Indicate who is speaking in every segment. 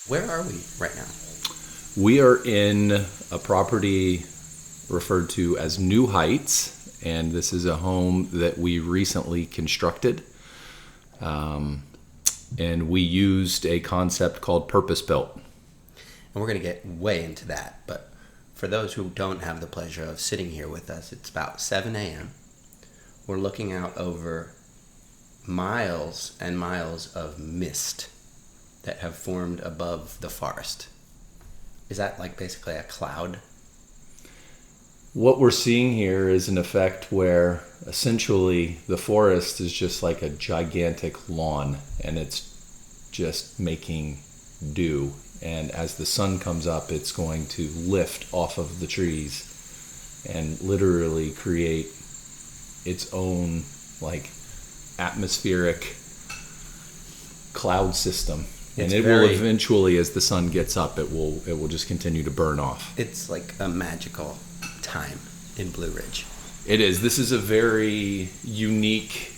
Speaker 1: Where are we right now?
Speaker 2: We are in a property referred to as New Heights, and this is a home that we recently constructed. And we used a concept called purpose-built.
Speaker 1: And we're going to get way into that, but for those who don't have the pleasure of sitting here with us, it's about 7 a.m. We're looking out over miles and miles of mist that have formed above the forest. Is that like basically a cloud?
Speaker 2: What we're seeing here is an effect where essentially the forest is just like a gigantic lawn, and it's just making dew. And as the sun comes up, it's going to lift off of the trees and literally create its own like atmospheric cloud system. And it will eventually, as the sun gets up, it will just continue to burn off.
Speaker 1: It's like a magical time in Blue Ridge.
Speaker 2: It is. This is a very unique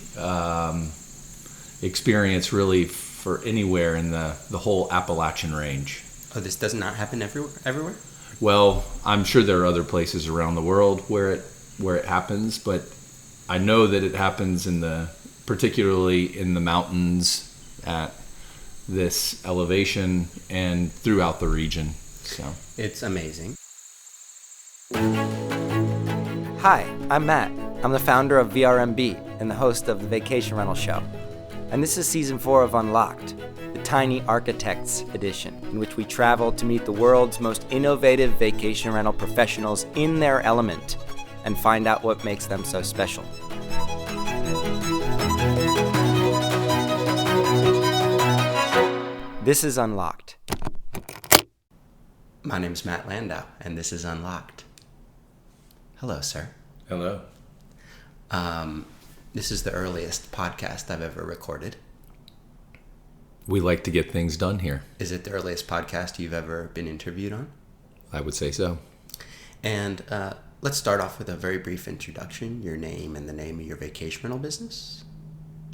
Speaker 2: experience, really, for anywhere in the whole Appalachian range.
Speaker 1: Oh, this does not happen everywhere?
Speaker 2: Well, I'm sure there are other places around the world where it happens, but I know that it happens particularly in the mountains at this elevation and throughout the region. So
Speaker 1: it's amazing.
Speaker 3: Hi, I'm Matt. I'm the founder of VRMB and the host of the Vacation Rental Show. And this is season 4 of Unlocked, the Tiny Architects edition, in which we travel to meet the world's most innovative vacation rental professionals in their element and find out what makes them so special. This is Unlocked.
Speaker 1: My name is Matt Landau, and this is Unlocked. Hello, sir.
Speaker 2: Hello.
Speaker 1: This is the earliest podcast I've ever recorded.
Speaker 2: We like to get things done here.
Speaker 1: Is it the earliest podcast you've ever been interviewed on?
Speaker 2: I would say so.
Speaker 1: And let's start off with a very brief introduction, your name and the name of your vacation rental business.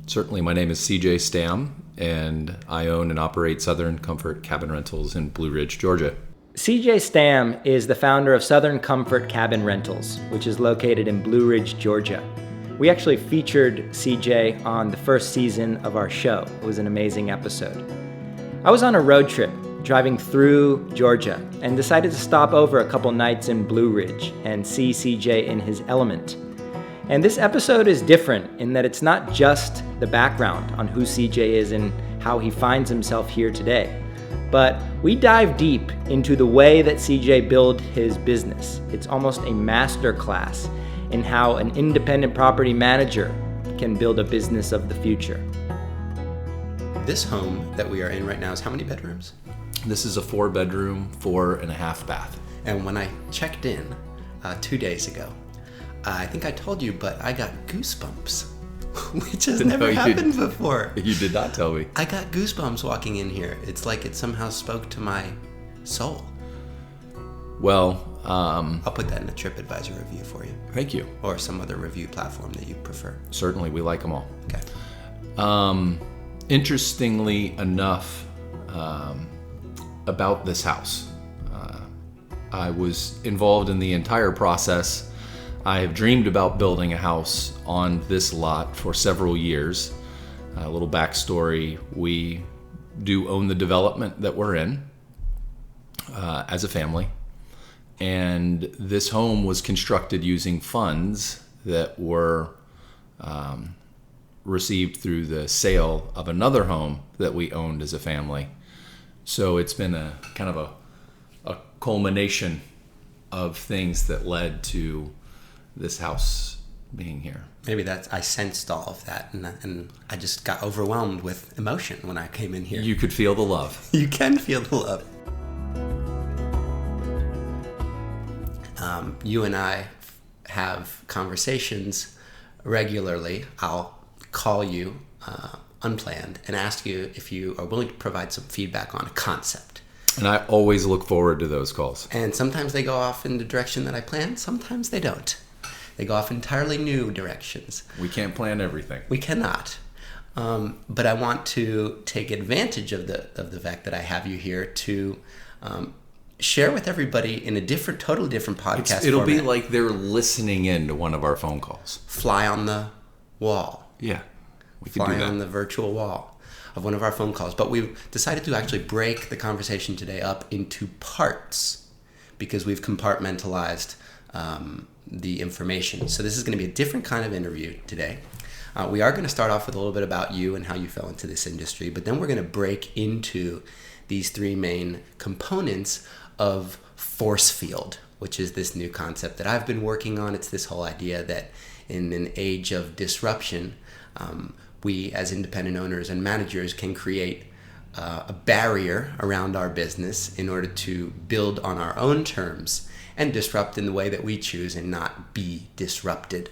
Speaker 2: Certainly. My name is CJ Stam, and I own and operate Southern Comfort Cabin Rentals in Blue Ridge, Georgia.
Speaker 3: CJ Stam is the founder of Southern Comfort Cabin Rentals, which is located in Blue Ridge, Georgia. We actually featured CJ on the first season of our show. It was an amazing episode. I was on a road trip driving through Georgia and decided to stop over a couple nights in Blue Ridge and see CJ in his element. And this episode is different in that it's not just the background on who CJ is and how he finds himself here today, but we dive deep into the way that CJ built his business. It's almost a masterclass in how an independent property manager can build a business of the future.
Speaker 1: This home that we are in right now is how many bedrooms?
Speaker 2: This is a 4-bedroom, 4.5 bath.
Speaker 1: And when I checked in 2 days ago, I think I told you, but I got goosebumps, which has never happened before.
Speaker 2: You did not tell me.
Speaker 1: I got goosebumps walking in here. It's like it somehow spoke to my soul.
Speaker 2: Well,
Speaker 1: I'll put that in a TripAdvisor review for you.
Speaker 2: Thank you.
Speaker 1: Or some other review platform that you prefer.
Speaker 2: Certainly, we like them all.
Speaker 1: Okay.
Speaker 2: Interestingly enough, about this house, I was involved in the entire process. I have dreamed about building a house on this lot for several years. A little backstory, we do own the development that we're in as a family. And this home was constructed using funds that were received through the sale of another home that we owned as a family. So it's been a kind of a culmination of things that led to this house being here.
Speaker 1: Maybe I sensed all of that, and I just got overwhelmed with emotion when I came in here.
Speaker 2: You could feel the love.
Speaker 1: You can feel the love. You and I have conversations regularly. I'll call you unplanned and ask you if you are willing to provide some feedback on a concept.
Speaker 2: And I always look forward to those calls.
Speaker 1: And sometimes they go off in the direction that I planned. Sometimes they don't. They go off entirely new directions.
Speaker 2: We can't plan everything.
Speaker 1: We cannot. But I want to take advantage of the fact that I have you here to share with everybody in a totally different podcast
Speaker 2: It'll
Speaker 1: format.
Speaker 2: be like they're listening in to one of our phone calls.
Speaker 1: Fly on the wall.
Speaker 2: Yeah, we can do
Speaker 1: Fly
Speaker 2: that.
Speaker 1: on the virtual wall of one of our phone calls. But we've decided to actually break the conversation today up into parts because we've compartmentalized the information. So this is going to be a different kind of interview today. We are going to start off with a little bit about you and how you fell into this industry, but then we're going to break into these three main components of Forcefield, which is this new concept that I've been working on. It's this whole idea that in an age of disruption, we as independent owners and managers can create a barrier around our business in order to build on our own terms and disrupt in the way that we choose and not be disrupted.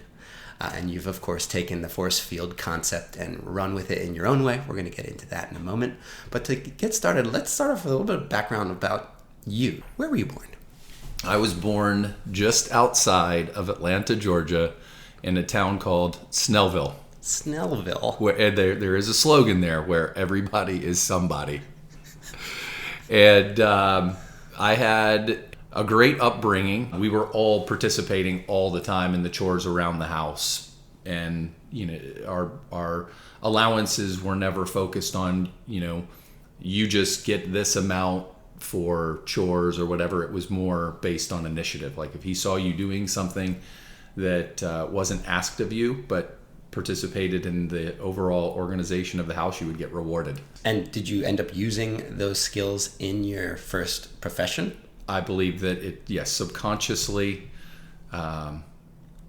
Speaker 1: And you've, of course, taken the Forcefield concept and run with it in your own way. We're going to get into that in a moment. But to get started, let's start off with a little bit of background about you. Where were you born?
Speaker 2: I was born just outside of Atlanta, Georgia, in a town called Snellville.
Speaker 1: Snellville.
Speaker 2: Where there is a slogan there where everybody is somebody. And I had a great upbringing. We were all participating all the time in the chores around the house, and our allowances were never focused on you just get this amount for chores or whatever. It was more based on initiative. Like if he saw you doing something that wasn't asked of you but participated in the overall organization of the house, you would get rewarded.
Speaker 1: And did you end up using those skills in your first profession?
Speaker 2: I believe that it, yes, subconsciously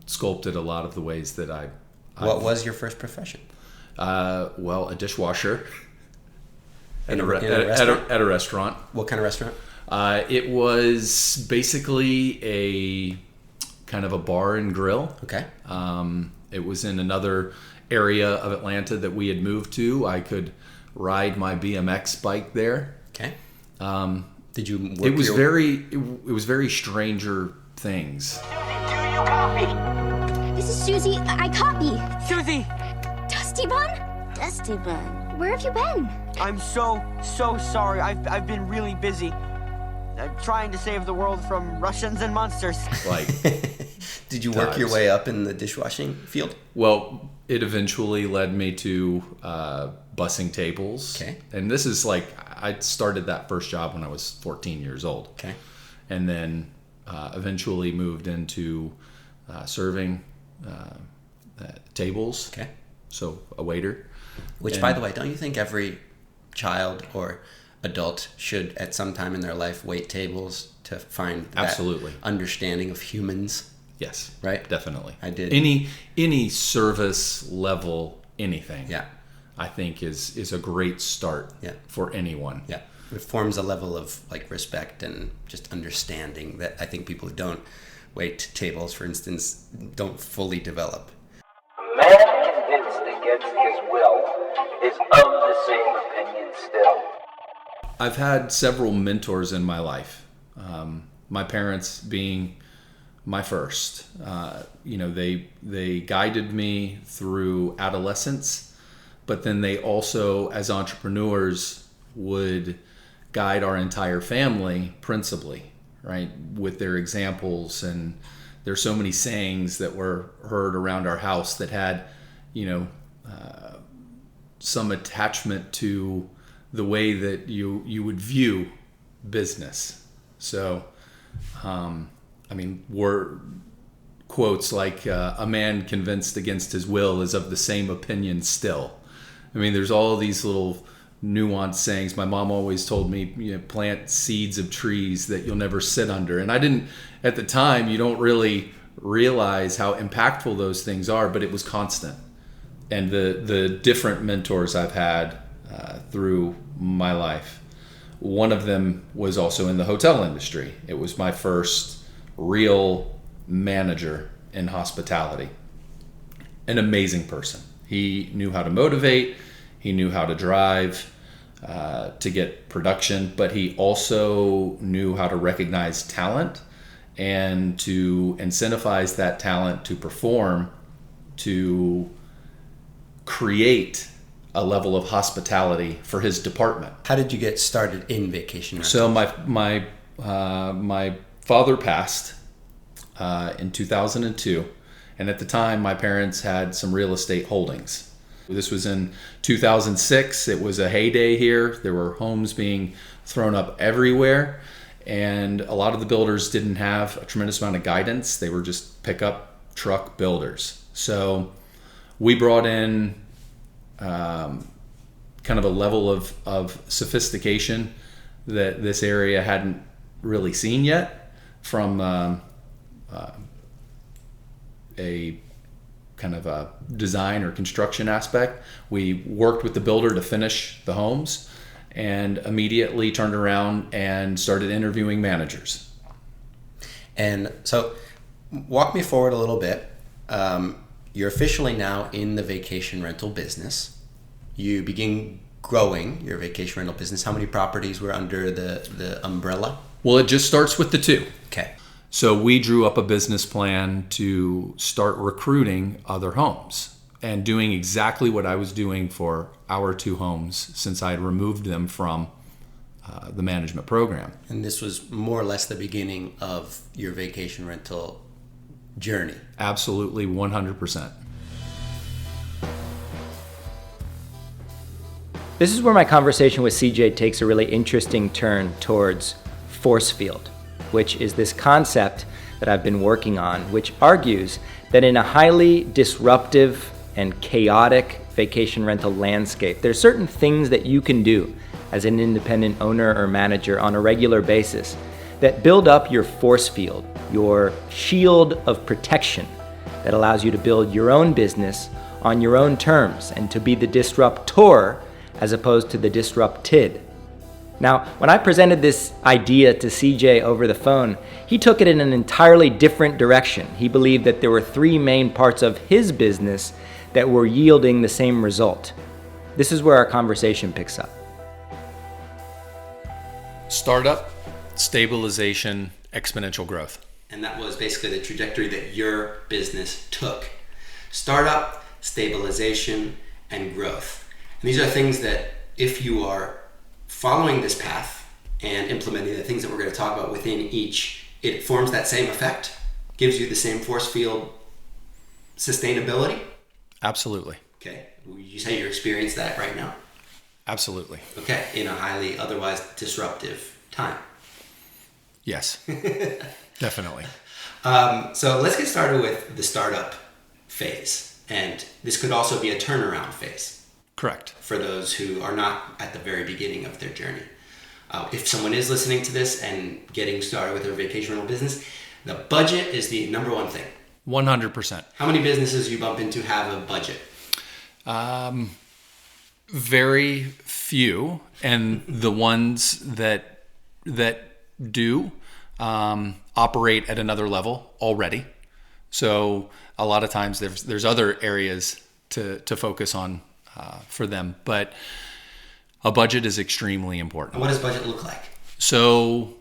Speaker 2: sculpted a lot of the ways that I.
Speaker 1: What was your first profession?
Speaker 2: Well, a dishwasher at a restaurant.
Speaker 1: What kind of restaurant?
Speaker 2: It was basically a kind of a bar and grill.
Speaker 1: Okay.
Speaker 2: It was in another area of Atlanta that we had moved to. I could ride my BMX bike there.
Speaker 1: Okay. Did you work
Speaker 2: It was very Stranger Things.
Speaker 4: Susie, do you copy?
Speaker 5: This is Susie. I copy.
Speaker 4: Susie!
Speaker 5: Dusty Bun?
Speaker 6: Dusty Bun.
Speaker 5: Where have you been?
Speaker 4: I'm so sorry. I've been really busy. Trying to save the world from Russians and monsters.
Speaker 2: Like,
Speaker 1: Did you work your way up in the dishwashing field?
Speaker 2: well, it eventually led me to bussing tables.
Speaker 1: Okay.
Speaker 2: And this is like, I started that first job when I was 14 years old.
Speaker 1: Okay.
Speaker 2: And then eventually moved into serving tables.
Speaker 1: Okay.
Speaker 2: So a waiter.
Speaker 1: Which,
Speaker 2: And-
Speaker 1: by the way, don't you think every child or adult should at some time in their life wait tables to find that
Speaker 2: Absolutely.
Speaker 1: understanding of humans?
Speaker 2: Yes.
Speaker 1: Right?
Speaker 2: Definitely.
Speaker 1: I did.
Speaker 2: Any service level, anything.
Speaker 1: Yeah.
Speaker 2: I think is a great start
Speaker 1: Yeah.
Speaker 2: for anyone.
Speaker 1: Yeah. It forms a level of like respect and just understanding that I think people who don't wait tables, for instance, don't fully develop.
Speaker 7: A man convinced against his will is of the same opinion still.
Speaker 2: I've had several mentors in my life. My parents being my first. They guided me through adolescence, but then they also, as entrepreneurs, would guide our entire family principally, right, with their examples. And there's so many sayings that were heard around our house that had, some attachment to the way that you would view business. So, were quotes like a man convinced against his will is of the same opinion still. There's all these little nuanced sayings. My mom always told me, plant seeds of trees that you'll never sit under. And I didn't, at the time, you don't really realize how impactful those things are, but it was constant. And the different mentors I've had through my life, one of them was also in the hotel industry. It was my first real manager in hospitality. An amazing person. He knew how to motivate, he knew how to drive to get production, but he also knew how to recognize talent and to incentivize that talent to perform, to create a level of hospitality for his department.
Speaker 1: How did you get started in vacation rentals?
Speaker 2: So my father passed in 2002, and at the time my parents had some real estate holdings. This was in 2006. It was a heyday here. There were homes being thrown up everywhere, and a lot of the builders didn't have a tremendous amount of guidance. They were just pickup truck builders. So we brought in kind of a level of sophistication that this area hadn't really seen yet from a kind of a design or construction aspect. We worked with the builder to finish the homes and immediately turned around and started interviewing managers.
Speaker 1: And so walk me forward a little bit. You're officially now in the vacation rental business. You begin growing your vacation rental business. How many properties were under the umbrella?
Speaker 2: Well, it just starts with the 2.
Speaker 1: Okay.
Speaker 2: So we drew up a business plan to start recruiting other homes and doing exactly what I was doing for our 2 homes since I had removed them from the management program.
Speaker 1: And this was more or less the beginning of your vacation rental journey.
Speaker 2: Absolutely, 100%.
Speaker 3: This is where my conversation with CJ takes a really interesting turn towards Forcefield, which is this concept that I've been working on, which argues that in a highly disruptive and chaotic vacation rental landscape, there's certain things that you can do as an independent owner or manager on a regular basis that build up your force field, your shield of protection that allows you to build your own business on your own terms and to be the disruptor as opposed to the disrupted. Now, when I presented this idea to CJ over the phone, he took it in an entirely different direction. He believed that there were 3 main parts of his business that were yielding the same result. This is where our conversation picks up.
Speaker 2: Startup, stabilization, exponential growth.
Speaker 1: And that was basically the trajectory that your business took. Startup, stabilization, and growth. And these are things that if you are following this path and implementing the things that we're going to talk about within each, it forms that same effect, gives you the same force field sustainability.
Speaker 2: Absolutely.
Speaker 1: Okay. Would you say you experience that right now?
Speaker 2: Absolutely.
Speaker 1: Okay. In a highly otherwise disruptive time.
Speaker 2: Yes. Definitely.
Speaker 1: So let's get started with the startup phase. And this could also be a turnaround phase.
Speaker 2: Correct.
Speaker 1: For those who are not at the very beginning of their journey. If someone is listening to this and getting started with their vacation rental business, the budget is the number one thing.
Speaker 2: 100%.
Speaker 1: How many businesses you bump into have a budget?
Speaker 2: Very few, and the ones that do operate at another level already. So a lot of times there's other areas to focus on for them, but a budget is extremely important.
Speaker 1: And what does budget look like?
Speaker 2: So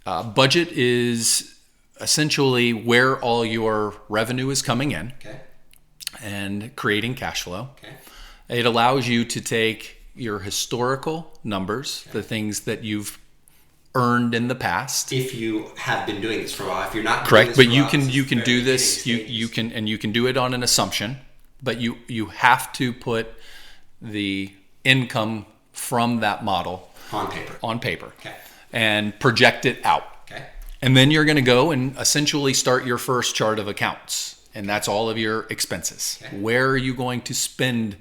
Speaker 2: budget is essentially where all your revenue is coming in.
Speaker 1: Okay.
Speaker 2: And creating cash flow.
Speaker 1: Okay.
Speaker 2: It allows you to take your historical numbers, the things that you've earned in the past.
Speaker 1: If you have been doing this for a while, if you're not
Speaker 2: correct,
Speaker 1: doing
Speaker 2: but
Speaker 1: this
Speaker 2: you can do this. You can do it on an assumption, but you have to put the income from that model
Speaker 1: on paper.
Speaker 2: Okay. And project it out.
Speaker 1: Okay.
Speaker 2: And then you're going to go and essentially start your first chart of accounts. And that's all of your expenses. Okay. Where are you going to spend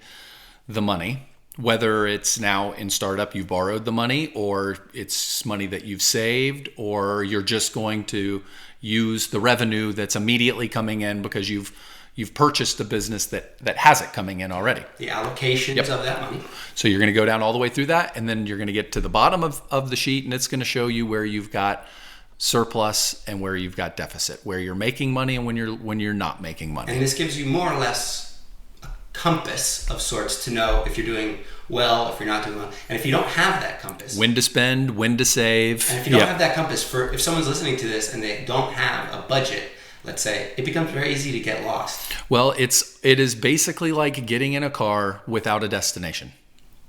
Speaker 2: the money? Whether it's now in startup, you've borrowed the money, or it's money that you've saved, or you're just going to use the revenue that's immediately coming in because you've purchased a business that has it coming in already.
Speaker 1: The allocations of that money.
Speaker 2: So you're going to go down all the way through that, and then you're going to get to the bottom of the sheet, and it's going to show you where you've got surplus and where you've got deficit, where you're making money and when you're not making money.
Speaker 1: And this gives you more or less a compass of sorts to know if you're doing well, if you're not doing well. And if you don't have that compass,
Speaker 2: when to spend, when to save.
Speaker 1: And if you don't have that compass, if someone's listening to this and they don't have a budget, let's say, it becomes very easy to get lost.
Speaker 2: Well, it is basically like getting in a car without a destination.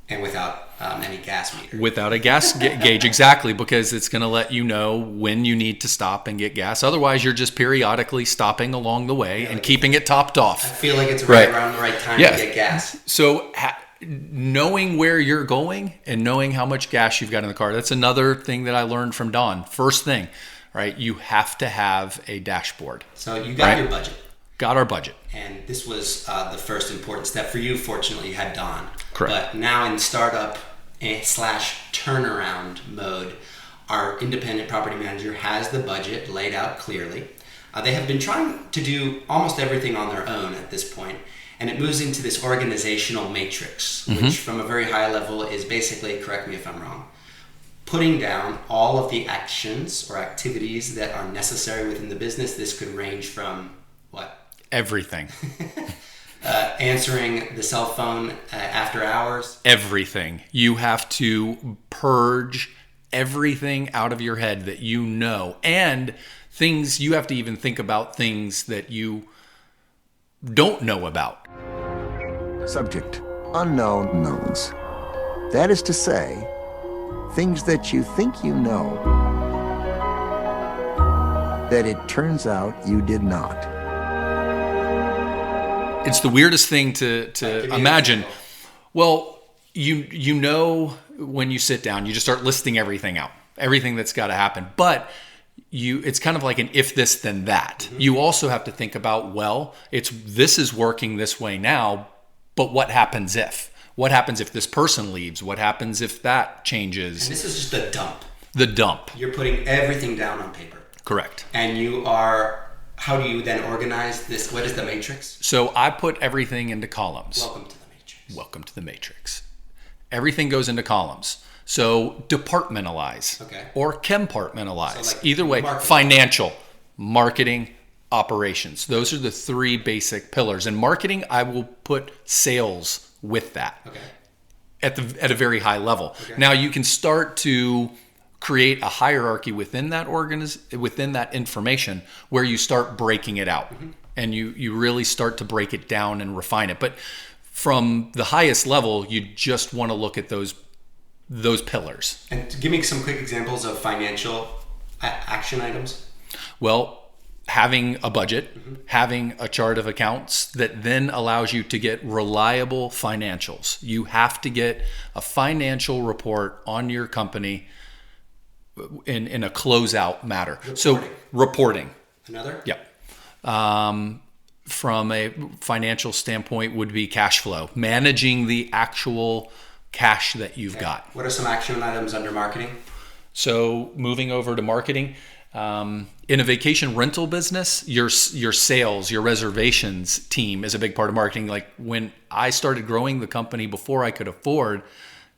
Speaker 1: And without any gas meter.
Speaker 2: Without a gas gauge, exactly, because it's going to let you know when you need to stop and get gas. Otherwise, you're just periodically stopping along the way and keeping it topped off.
Speaker 1: I feel like it's right around the right time to get gas.
Speaker 2: So knowing where you're going and knowing how much gas you've got in the car, that's another thing that I learned from Don. First thing, right? You have to have a dashboard.
Speaker 1: So you got your budget.
Speaker 2: Got our budget.
Speaker 1: And this was the first important step for you. Fortunately, you had Don.
Speaker 2: Correct.
Speaker 1: But now in startup / turnaround mode, our independent property manager has the budget laid out clearly. They have been trying to do almost everything on their own at this point, and it moves into this organizational matrix, which from a very high level is basically, correct me if I'm wrong, putting down all of the actions or activities that are necessary within the business. This could range from what?
Speaker 2: Everything.
Speaker 1: Answering the cell phone after hours.
Speaker 2: Everything. You have to purge everything out of your head that you know. And things, you have to even think about things that you don't know about.
Speaker 6: Subject: unknown knowns. That is to say, things that you think you know, that it turns out you did not.
Speaker 2: It's the weirdest thing to imagine. Well, you know, when you sit down, you just start listing everything out, everything that's got to happen. But it's kind of like an if this then that. You also have to think about, well, this is working this way now, but what happens if? What happens if this person leaves? What happens if that changes?
Speaker 1: And this is just the dump.
Speaker 2: The dump.
Speaker 1: You're putting everything down on paper.
Speaker 2: Correct.
Speaker 1: And how do you then organize this? What is the matrix?
Speaker 2: So I put everything into columns.
Speaker 1: Welcome to the matrix.
Speaker 2: Welcome to the matrix. Everything goes into columns. So departmentalize or compartmentalize. So like either way, financial, marketing, operations. Those are the three basic pillars. And marketing, I will put sales with that at a very high level. Now you can start to create a hierarchy within that within that information where you start breaking it out and you really start to break it down and refine it. But from the highest level, you just want to look at those pillars.
Speaker 1: And give me some quick examples of financial action items.
Speaker 2: Well, having a budget, having a chart of accounts that then allows you to get reliable financials. You have to get a financial report on your company in a closeout matter. Reporting. So reporting.
Speaker 1: Another?
Speaker 2: Yep. From a financial standpoint would be cash flow, managing the actual cash that you've got.
Speaker 1: What are some action items under marketing?
Speaker 2: So moving over to marketing, in a vacation rental business, your sales, your reservations team is a big part of marketing. Like when I started growing the company, before I could afford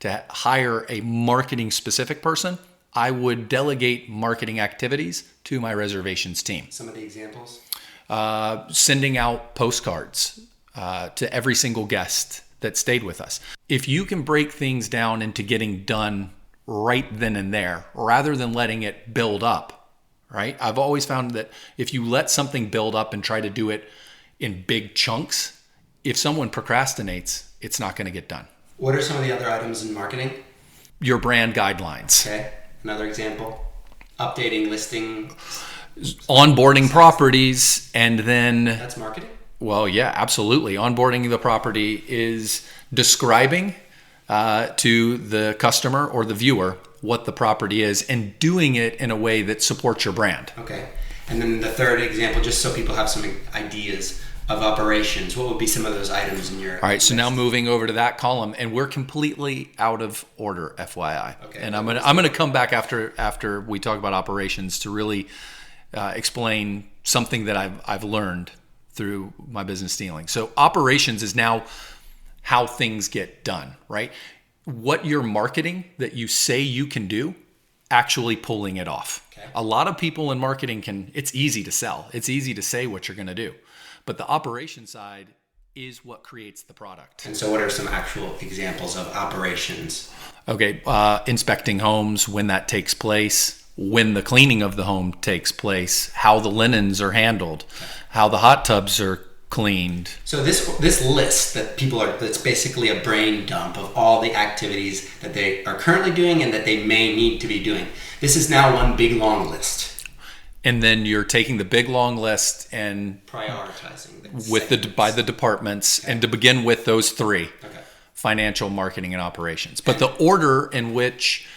Speaker 2: to hire a marketing specific person, I would delegate marketing activities to my reservations team.
Speaker 1: Some of the examples?
Speaker 2: Sending out postcards to every single guest that stayed with us. If you can break things down into getting done right then and there, rather than letting it build up, right? I've always found that if you let something build up and try to do it in big chunks, if someone procrastinates, it's not going to get done.
Speaker 1: What are some of the other items in marketing?
Speaker 2: Your brand guidelines.
Speaker 1: Okay. Another example, updating listing.
Speaker 2: Onboarding properties, and then...
Speaker 1: That's marketing?
Speaker 2: Well, yeah, absolutely. Onboarding the property is describing to the customer or the viewer what the property is and doing it in a way that supports your brand.
Speaker 1: Okay. And then the third example, just so people have some ideas of operations, what would be some of those items in your
Speaker 2: All right,
Speaker 1: list?
Speaker 2: so now moving over to that column, and we're completely out of order, FYI.
Speaker 1: Okay.
Speaker 2: And I'm gonna come back after we talk about operations to really explain something that I've learned through my business dealing. So operations is now how things get done, right? What you're marketing that you say you can do, actually pulling it off. Okay. A lot of people in marketing it's easy to sell. It's easy to say what you're going to do. But the operation side is what creates the product.
Speaker 1: And so what are some actual examples of operations?
Speaker 2: Okay, inspecting homes when that takes place, when the cleaning of the home takes place, how the linens are handled, how the hot tubs are cleaned.
Speaker 1: So this list that that's basically a brain dump of all the activities that they are currently doing and that they may need to be doing. This is now one big long list.
Speaker 2: And then you're taking the big long list and
Speaker 1: prioritizing
Speaker 2: by the departments, and to begin with those three:
Speaker 1: Okay.
Speaker 2: financial, marketing, and operations. But the order in which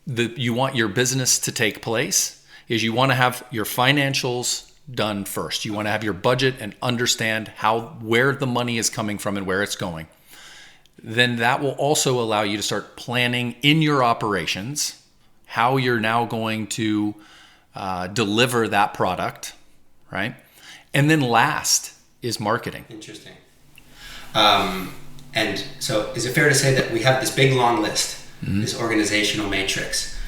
Speaker 2: you want your business to take place is you want to have your financials done first. You want to have your budget and understand where the money is coming from and where it's going. Then that will also allow you to start planning in your operations how you're now going to deliver that product, right? And then last is marketing.
Speaker 1: Interesting. And so is it fair to say that we have this big long list, this organizational matrix?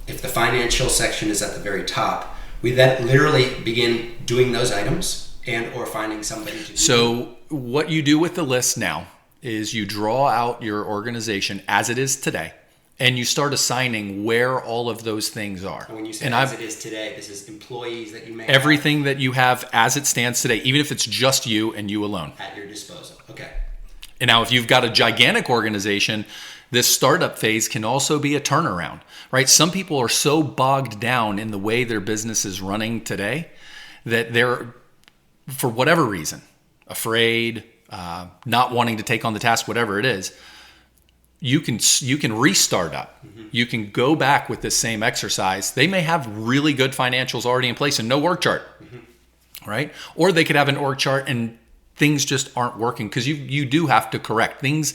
Speaker 1: If the financial section is at the very top, we then literally begin doing those items and or finding somebody to do
Speaker 2: So what you do with the list now is you draw out your organization as it is today, and you start assigning where all of those things are.
Speaker 1: And when you say as it is today, this is employees that you may
Speaker 2: everything that you have as it stands today, even if it's just you and you alone.
Speaker 1: at your disposal. Okay.
Speaker 2: And now if you've got a gigantic organization, this startup phase can also be a turnaround, right? Some people are so bogged down in the way their business is running today that they're, for whatever reason, afraid, not wanting to take on the task, whatever it is. You can restart up. You can go back with this same exercise. They may have really good financials already in place and no org chart, right? Or they could have an org chart and things just aren't working because you do have to correct things.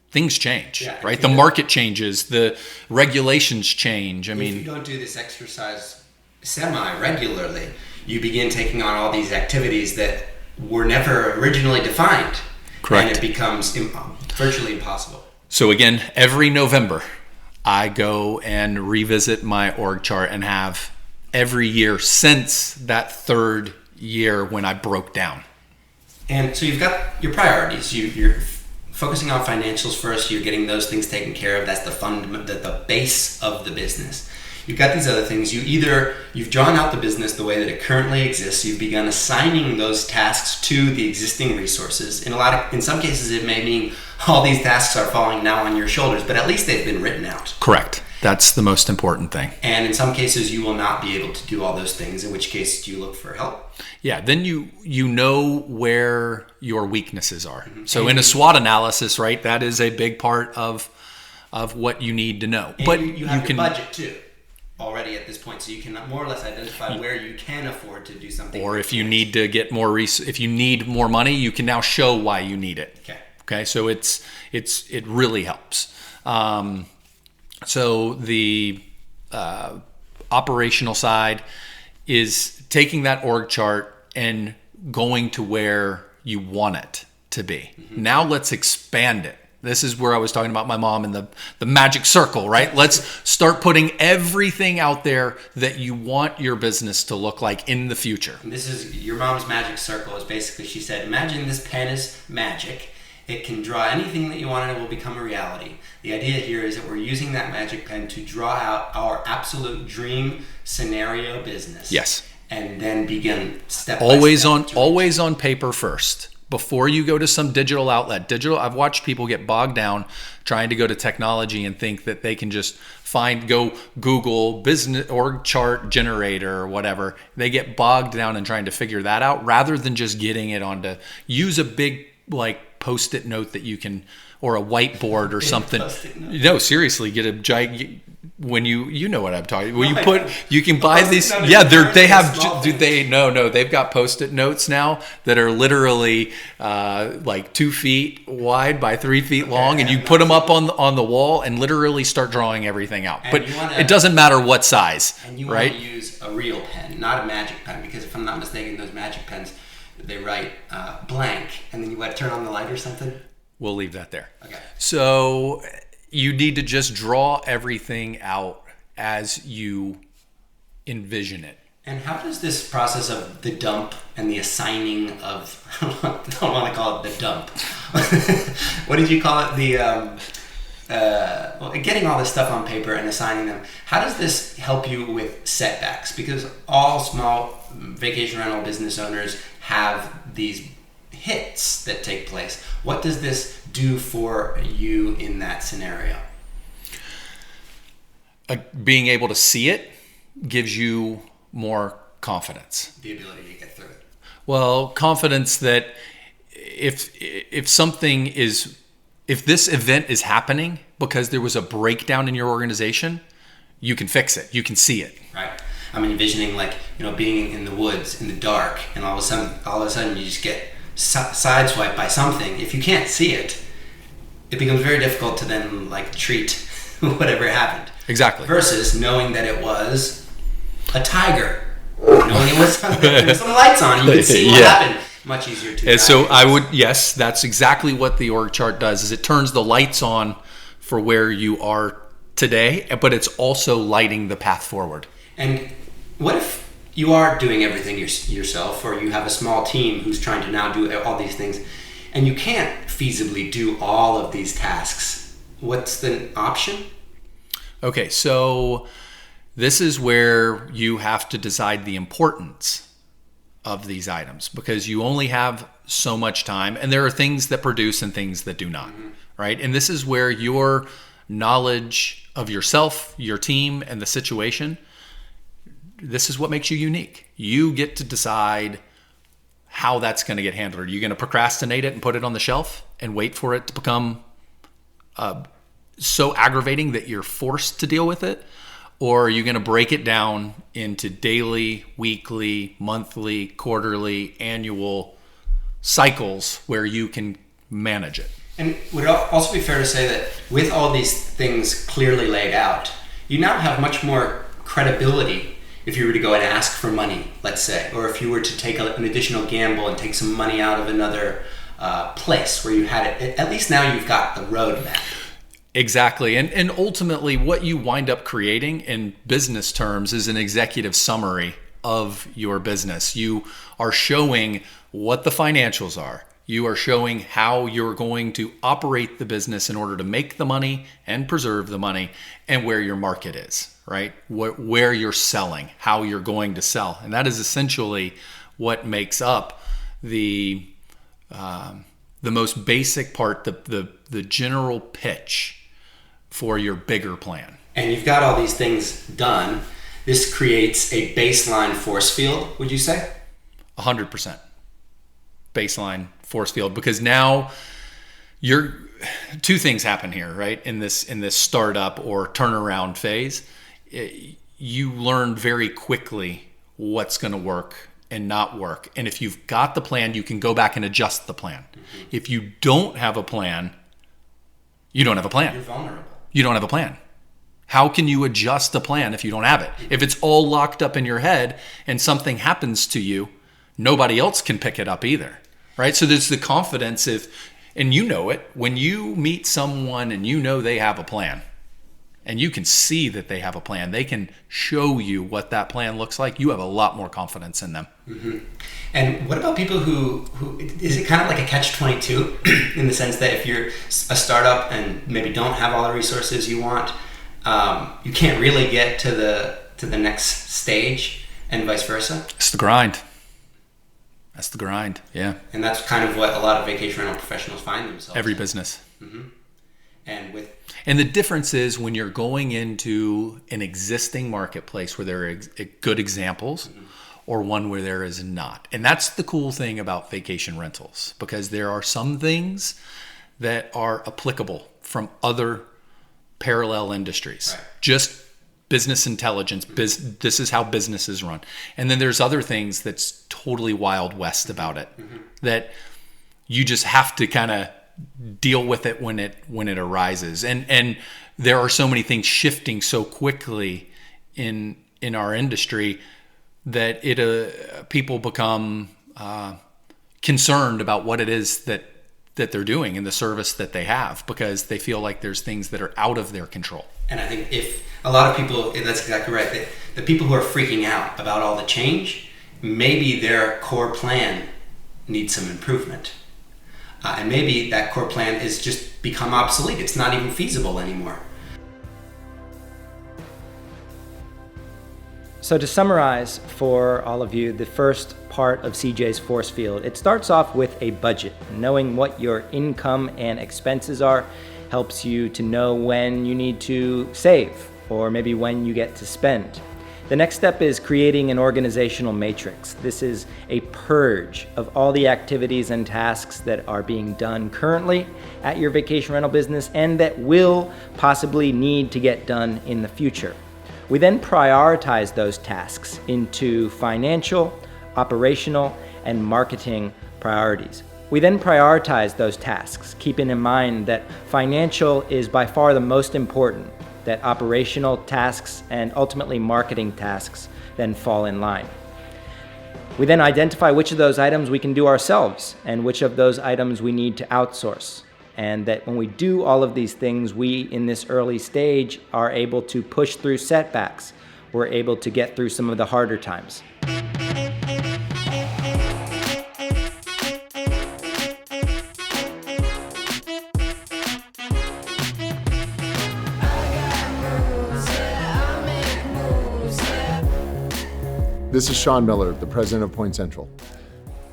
Speaker 2: Things change, right? The market changes, the regulations change. I mean,
Speaker 1: if you don't do this exercise semi-regularly, you begin taking on all these activities that were never originally defined.
Speaker 2: Correct.
Speaker 1: And it becomes virtually impossible.
Speaker 2: So again, every November, I go and revisit my org chart and have every year since that third year when I broke down.
Speaker 1: And so you've got your priorities. You're focusing on financials first. You're getting those things taken care of. That's the base of the business. You've got these other things. You've drawn out the business the way that it currently exists. You've begun assigning those tasks to the existing resources. In some cases, it may mean all these tasks are falling now on your shoulders, but at least they've been written out.
Speaker 2: Correct. That's the most important thing.
Speaker 1: And in some cases, you will not be able to do all those things, in which case do you look for help?
Speaker 2: Yeah, then you know where your weaknesses are. So in a SWOT analysis, right, that is a big part of what you need to know.
Speaker 1: And
Speaker 2: but
Speaker 1: you have your budget too already at this point, so you can more or less identify where you can afford to do something.
Speaker 2: Or if you need to get more if you need more money, you can now show why you need it. Okay, so it really helps. So the operational side is taking that org chart and going to where you want it to be. Now let's expand it. This is where I was talking about my mom and the magic circle, right? Let's start putting everything out there that you want your business to look like in the future.
Speaker 1: And this is your mom's magic circle. Is basically, she said, imagine this pen is magic. It can draw anything that you want and it will become a reality. The idea here is that we're using that magic pen to draw out our absolute dream scenario business.
Speaker 2: Yes.
Speaker 1: And then begin step by step.
Speaker 2: Always on paper first. Before you go to some digital outlet. I've watched people get bogged down trying to go to technology and think that they can just go Google business org chart generator or whatever. They get bogged down in trying to figure that out rather than just getting it use a big Post-it note that you can, or a whiteboard or something. No, seriously, get a giant. When you know what I'm talking. When you can buy these. Yeah, they've got Post-it notes now that are literally 2 feet wide by 3 feet long, and you put them up on the wall and literally start drawing everything out. But it doesn't matter what size,
Speaker 1: and you
Speaker 2: right?
Speaker 1: Want to use a real pen, not a magic pen, because if I'm not mistaken, those magic pens, they write blank, and then you want to turn on the light or something?
Speaker 2: We'll leave that there.
Speaker 1: Okay.
Speaker 2: So you need to just draw everything out as you envision it.
Speaker 1: And how does this process of the dump and the assigning of, I don't want to call it the dump. What did you call it? getting all this stuff on paper and assigning them, how does this help you with setbacks? Because all small vacation rental business owners have these hits that take place. What does this do for you in that scenario?
Speaker 2: Being able to see it gives you more confidence.
Speaker 1: The ability to get through it.
Speaker 2: Well, confidence that if this event is happening because there was a breakdown in your organization, you can fix it. You can see it.
Speaker 1: Right. I'm envisioning being in the woods in the dark, and all of a sudden you just get sideswiped by something. If you can't see it, it becomes very difficult to then treat whatever happened.
Speaker 2: Exactly.
Speaker 1: Versus knowing that it was a tiger. Knowing it was there was some lights on, you could see what happened. Much easier to.
Speaker 2: And so yes, that's exactly what the org chart does. Is it turns the lights on for where you are today, but it's also lighting the path forward.
Speaker 1: And what if you are doing everything yourself, or you have a small team who's trying to now do all these things, and you can't feasibly do all of these tasks? What's the option?
Speaker 2: Okay, so this is where you have to decide the importance of these items, because you only have so much time, and there are things that produce and things that do not, right? And this is where your knowledge of yourself, your team, and the situation, this is what makes you unique. You get to decide how that's going to get handled. Are you going to procrastinate it and put it on the shelf and wait for it to become so aggravating that you're forced to deal with it? Or are you going to break it down into daily, weekly, monthly, quarterly, annual cycles where you can manage it?
Speaker 1: And would it also be fair to say that with all these things clearly laid out, you now have much more credibility if you were to go and ask for money, let's say, or if you were to take an additional gamble and take some money out of another place where you had it. At least now you've got the roadmap.
Speaker 2: Exactly. And ultimately what you wind up creating in business terms is an executive summary of your business. You are showing what the financials are. You are showing how you're going to operate the business in order to make the money and preserve the money, and where your market is, right? Where you're selling, how you're going to sell. And that is essentially what makes up the most basic part, the general pitch for your bigger plan.
Speaker 1: And you've got all these things done. This creates a baseline force field, would you say?
Speaker 2: 100% baseline force field, because now two things happen here, right? In this startup or turnaround phase, you learn very quickly what's going to work and not work. And if you've got the plan, you can go back and adjust the plan. Mm-hmm. If you don't have a plan, you don't have a plan.
Speaker 1: You're vulnerable.
Speaker 2: You don't have a plan. How can you adjust a plan if you don't have it? If it's all locked up in your head and something happens to you, nobody else can pick it up either, right? So there's the confidence and you know it, when you meet someone and you know they have a plan, and you can see that they have a plan, they can show you what that plan looks like, you have a lot more confidence in them.
Speaker 1: Mm-hmm. And what about people who is it kind of like a catch-22 in the sense that if you're a startup and maybe don't have all the resources you want, you can't really get to the next stage, and vice versa?
Speaker 2: It's the grind. That's the grind, yeah.
Speaker 1: And that's kind of what a lot of vacation rental professionals find themselves
Speaker 2: Every
Speaker 1: in.
Speaker 2: business.
Speaker 1: Mm-hmm.
Speaker 2: And the difference is when you're going into an existing marketplace where there are good examples, mm-hmm. or one where there is not. And that's the cool thing about vacation rentals, because there are some things that are applicable from other parallel industries. Right. Just business intelligence, this is how businesses run. And then there's other things that's totally Wild West about it, mm-hmm. that you just have to kind of deal with it when it arises. And there are so many things shifting so quickly in our industry that people become concerned about what it is that they're doing and the service that they have, because they feel like there's things that are out of their control.
Speaker 1: And I think if a lot of people, that's exactly right, the people who are freaking out about all the change, maybe their core plan needs some improvement. And maybe that core plan is just become obsolete. It's not even feasible anymore.
Speaker 3: So to summarize for all of you, the first part of CJ's Forcefield, it starts off with a budget. Knowing what your income and expenses are helps you to know when you need to save or maybe when you get to spend. The next step is creating an organizational matrix. This is a purge of all the activities and tasks that are being done currently at your vacation rental business and that will possibly need to get done in the future. We then prioritize those tasks into financial, operational, and marketing priorities. We then prioritize those tasks, keeping in mind that financial is by far the most important, that operational tasks and ultimately marketing tasks then fall in line. We then identify which of those items we can do ourselves and which of those items we need to outsource. And that when we do all of these things, we in this early stage are able to push through setbacks. We're able to get through some of the harder times.
Speaker 8: This is Sean Miller, the president of Point Central.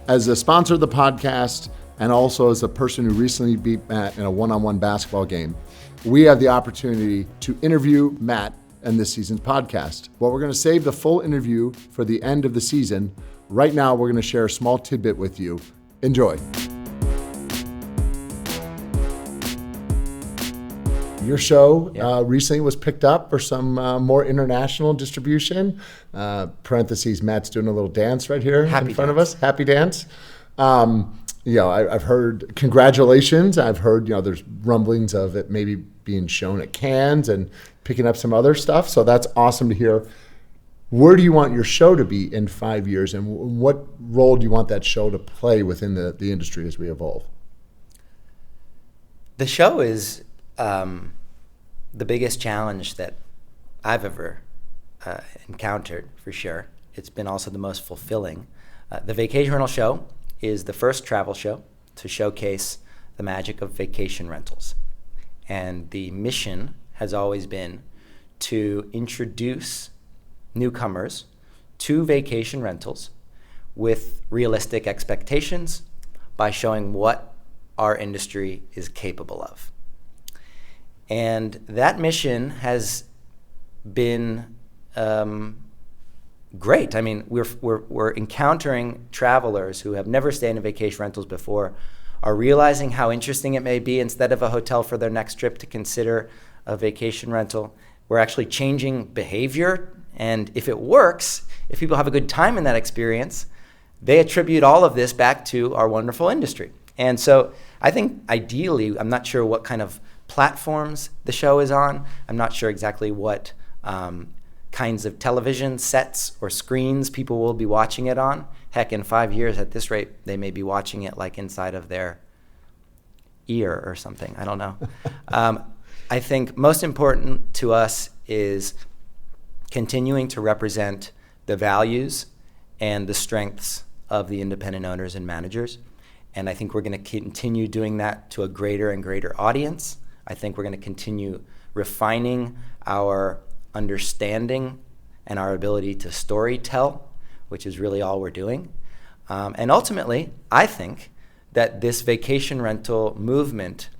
Speaker 8: As a sponsor of the podcast, and also as a person who recently beat Matt in a one-on-one basketball game, we have the opportunity to interview Matt in this season's podcast. But we're going to save the full interview for the end of the season. Right now, we're going to share a small tidbit with you. Enjoy. Your show recently was picked up for some more international distribution. Parentheses, Matt's doing a little dance right here in front of us. Happy dance. I've heard congratulations. I've heard, there's rumblings of it maybe being shown at Cannes and picking up some other stuff. So that's awesome to hear. Where do you want your show to be in 5 years, and what role do you want that show to play within the industry as we evolve?
Speaker 3: The show is the biggest challenge that I've ever encountered, for sure. It's been also the most fulfilling. The Vacation Rental Show is the first travel show to showcase the magic of vacation rentals. And the mission has always been to introduce newcomers to vacation rentals with realistic expectations by showing what our industry is capable of. And that mission has been great. I mean, we're encountering travelers who have never stayed in vacation rentals before, are realizing how interesting it may be instead of a hotel for their next trip to consider a vacation rental. We're actually changing behavior, and if it works, if people have a good time in that experience, they attribute all of this back to our wonderful industry. And so I think ideally, I'm not sure what kind of platforms the show is on. I'm not sure exactly what kinds of television sets or screens people will be watching it on. Heck, in 5 years at this rate, they may be watching it like inside of their ear or something. I don't know. I think most important to us is continuing to represent the values and the strengths of the independent owners and managers. And I think we're going to continue doing that to a greater and greater audience. I think we're going to continue refining our understanding and our ability to story tell, which is really all we're doing. And ultimately, I think that this vacation rental movement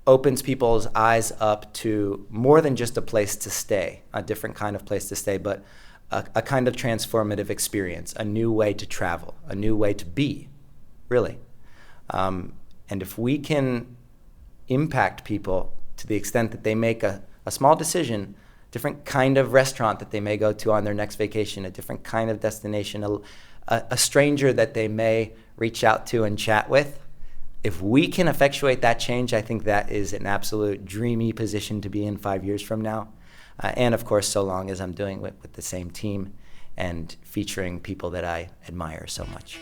Speaker 3: opens people's eyes up to more than just a place to stay, a different kind of place to stay, but a kind of transformative experience, a new way to travel, a new way to be, really. And if we can impact people to the extent that they make a small decision, different kind of restaurant that they may go to on their next vacation, a different kind of destination, a stranger that they may reach out to and chat with, if we can effectuate that change, I think that is an absolute dreamy position to be in 5 years from now. And of course, so long as I'm doing it with the same team and featuring people that I admire so much.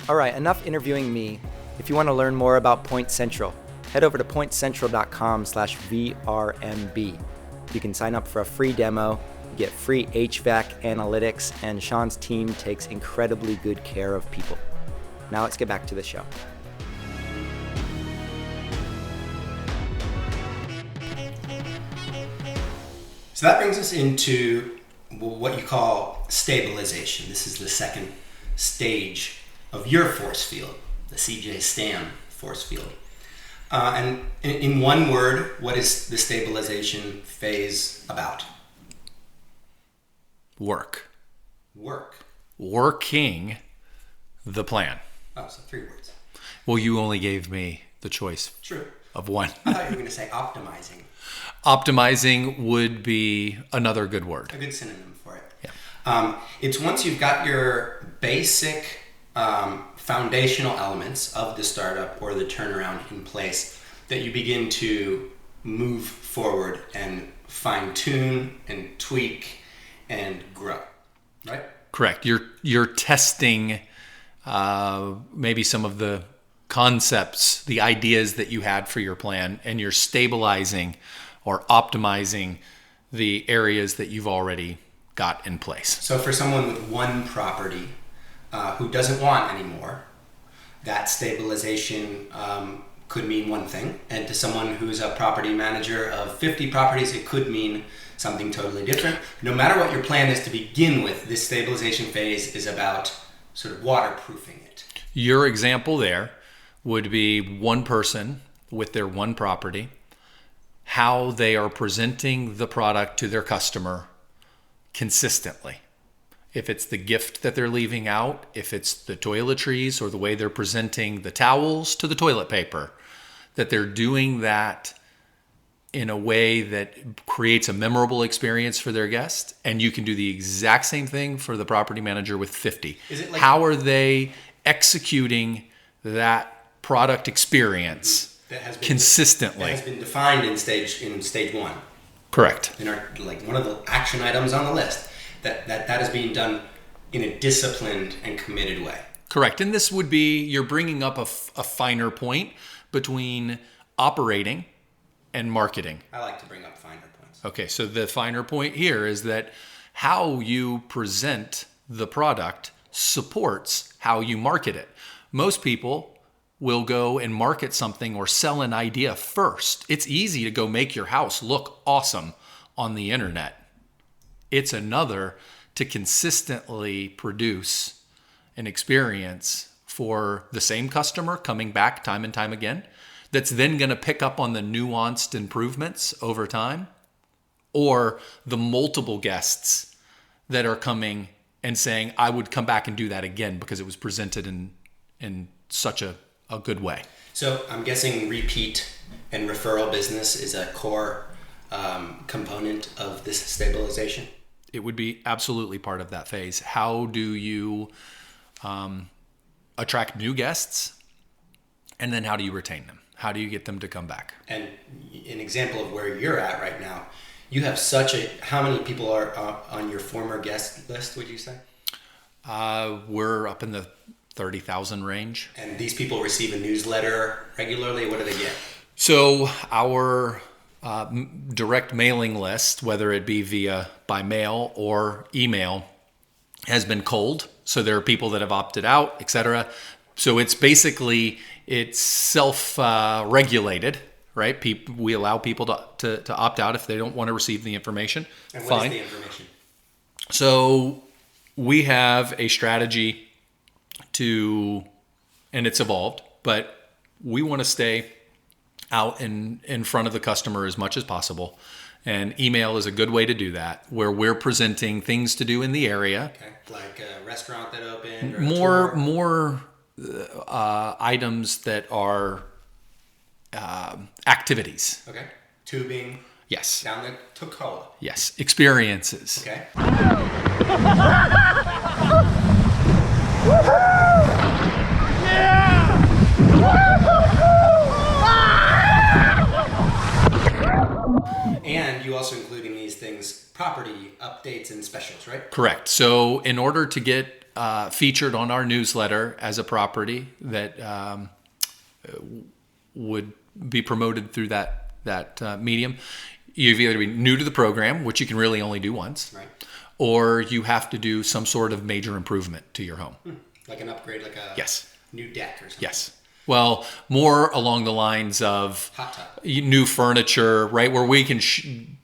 Speaker 3: All right, enough interviewing me. If you want to learn more about Point Central, head over to pointcentral.com/VRMB. You can sign up for a free demo, get free HVAC analytics, and Sean's team takes incredibly good care of people. Now let's get back to the show.
Speaker 1: So that brings us into what you call stabilization. This is the second stage of your force field, the CJ Stam force field. And in one word, what is the stabilization phase about?
Speaker 2: Work.
Speaker 1: Work.
Speaker 2: Working the plan.
Speaker 1: Oh, so 3 words.
Speaker 2: Well, you only gave me the choice
Speaker 1: True.
Speaker 2: of one.
Speaker 1: I thought you were going to say optimizing.
Speaker 2: Optimizing would be another good word.
Speaker 1: A good synonym for it.
Speaker 2: Yeah.
Speaker 1: It's once you've got your basic foundational elements of the startup or the turnaround in place that you begin to move forward and fine tune and tweak and grow, right?
Speaker 2: Correct. You're testing maybe some of the concepts, the ideas that you had for your plan, and you're stabilizing or optimizing the areas that you've already got in place.
Speaker 1: So for someone with one property who doesn't want any more, that stabilization could mean one thing. And to someone who's a property manager of 50 properties, it could mean something totally different. No matter what your plan is to begin with, this stabilization phase is about sort of waterproofing it.
Speaker 2: Your example there would be one person with their one property, how they are presenting the product to their customer consistently. If it's the gift that they're leaving out, if it's the toiletries or the way they're presenting the towels to the toilet paper, that they're doing that in a way that creates a memorable experience for their guest. And you can do the exact same thing for the property manager with 50. How are they executing that product experience consistently?
Speaker 1: That has been defined in stage 1.
Speaker 2: Correct.
Speaker 1: In our, like, one of the action items on the list, that is being done in a disciplined and committed way.
Speaker 2: Correct. And this would be, you're bringing up a finer point between operating and marketing.
Speaker 1: I like to bring up finer points.
Speaker 2: Okay, so the finer point here is that how you present the product supports how you market it. Most people will go and market something or sell an idea first. It's easy to go make your house look awesome on the internet. It's another to consistently produce an experience for the same customer coming back time and time again, that's then going to pick up on the nuanced improvements over time, or the multiple guests that are coming and saying, I would come back and do that again because it was presented in such a good way.
Speaker 1: So I'm guessing repeat and referral business is a core component of this stabilization.
Speaker 2: It would be absolutely part of that phase. How do you attract new guests? And then how do you retain them? How do you get them to come back?
Speaker 1: And an example of where you're at right now, you have how many people are on your former guest list, would you say?
Speaker 2: We're up in the 30,000 range.
Speaker 1: And these people receive a newsletter regularly. What do they get?
Speaker 2: So our direct mailing list, whether it be by mail or email, has been cold. So there are people that have opted out, etc. So it's basically, it's self-regulated, right? We allow people to opt out if they don't want to receive the information.
Speaker 1: And what is the information?
Speaker 2: So we have a strategy and it's evolved, but we want to stay out in front of the customer as much as possible. And email is a good way to do that, where we're presenting things to do in the area.
Speaker 1: Okay. Like a restaurant that opened, or
Speaker 2: more items that are activities.
Speaker 1: Okay. Tubing.
Speaker 2: Yes.
Speaker 1: Down the Toccoa.
Speaker 2: Yes. Experiences.
Speaker 1: Okay. And you also include in these things property updates and specials, right?
Speaker 2: Correct. So in order to get featured on our newsletter as a property that would be promoted through that medium, you've either be new to the program, which you can really only do once,
Speaker 1: right,
Speaker 2: or you have to do some sort of major improvement to your home.
Speaker 1: Like an upgrade, like a
Speaker 2: yes,
Speaker 1: new deck or something.
Speaker 2: Yes. Well, more along the lines of
Speaker 1: Hot tub.
Speaker 2: new furniture, right? Where we can,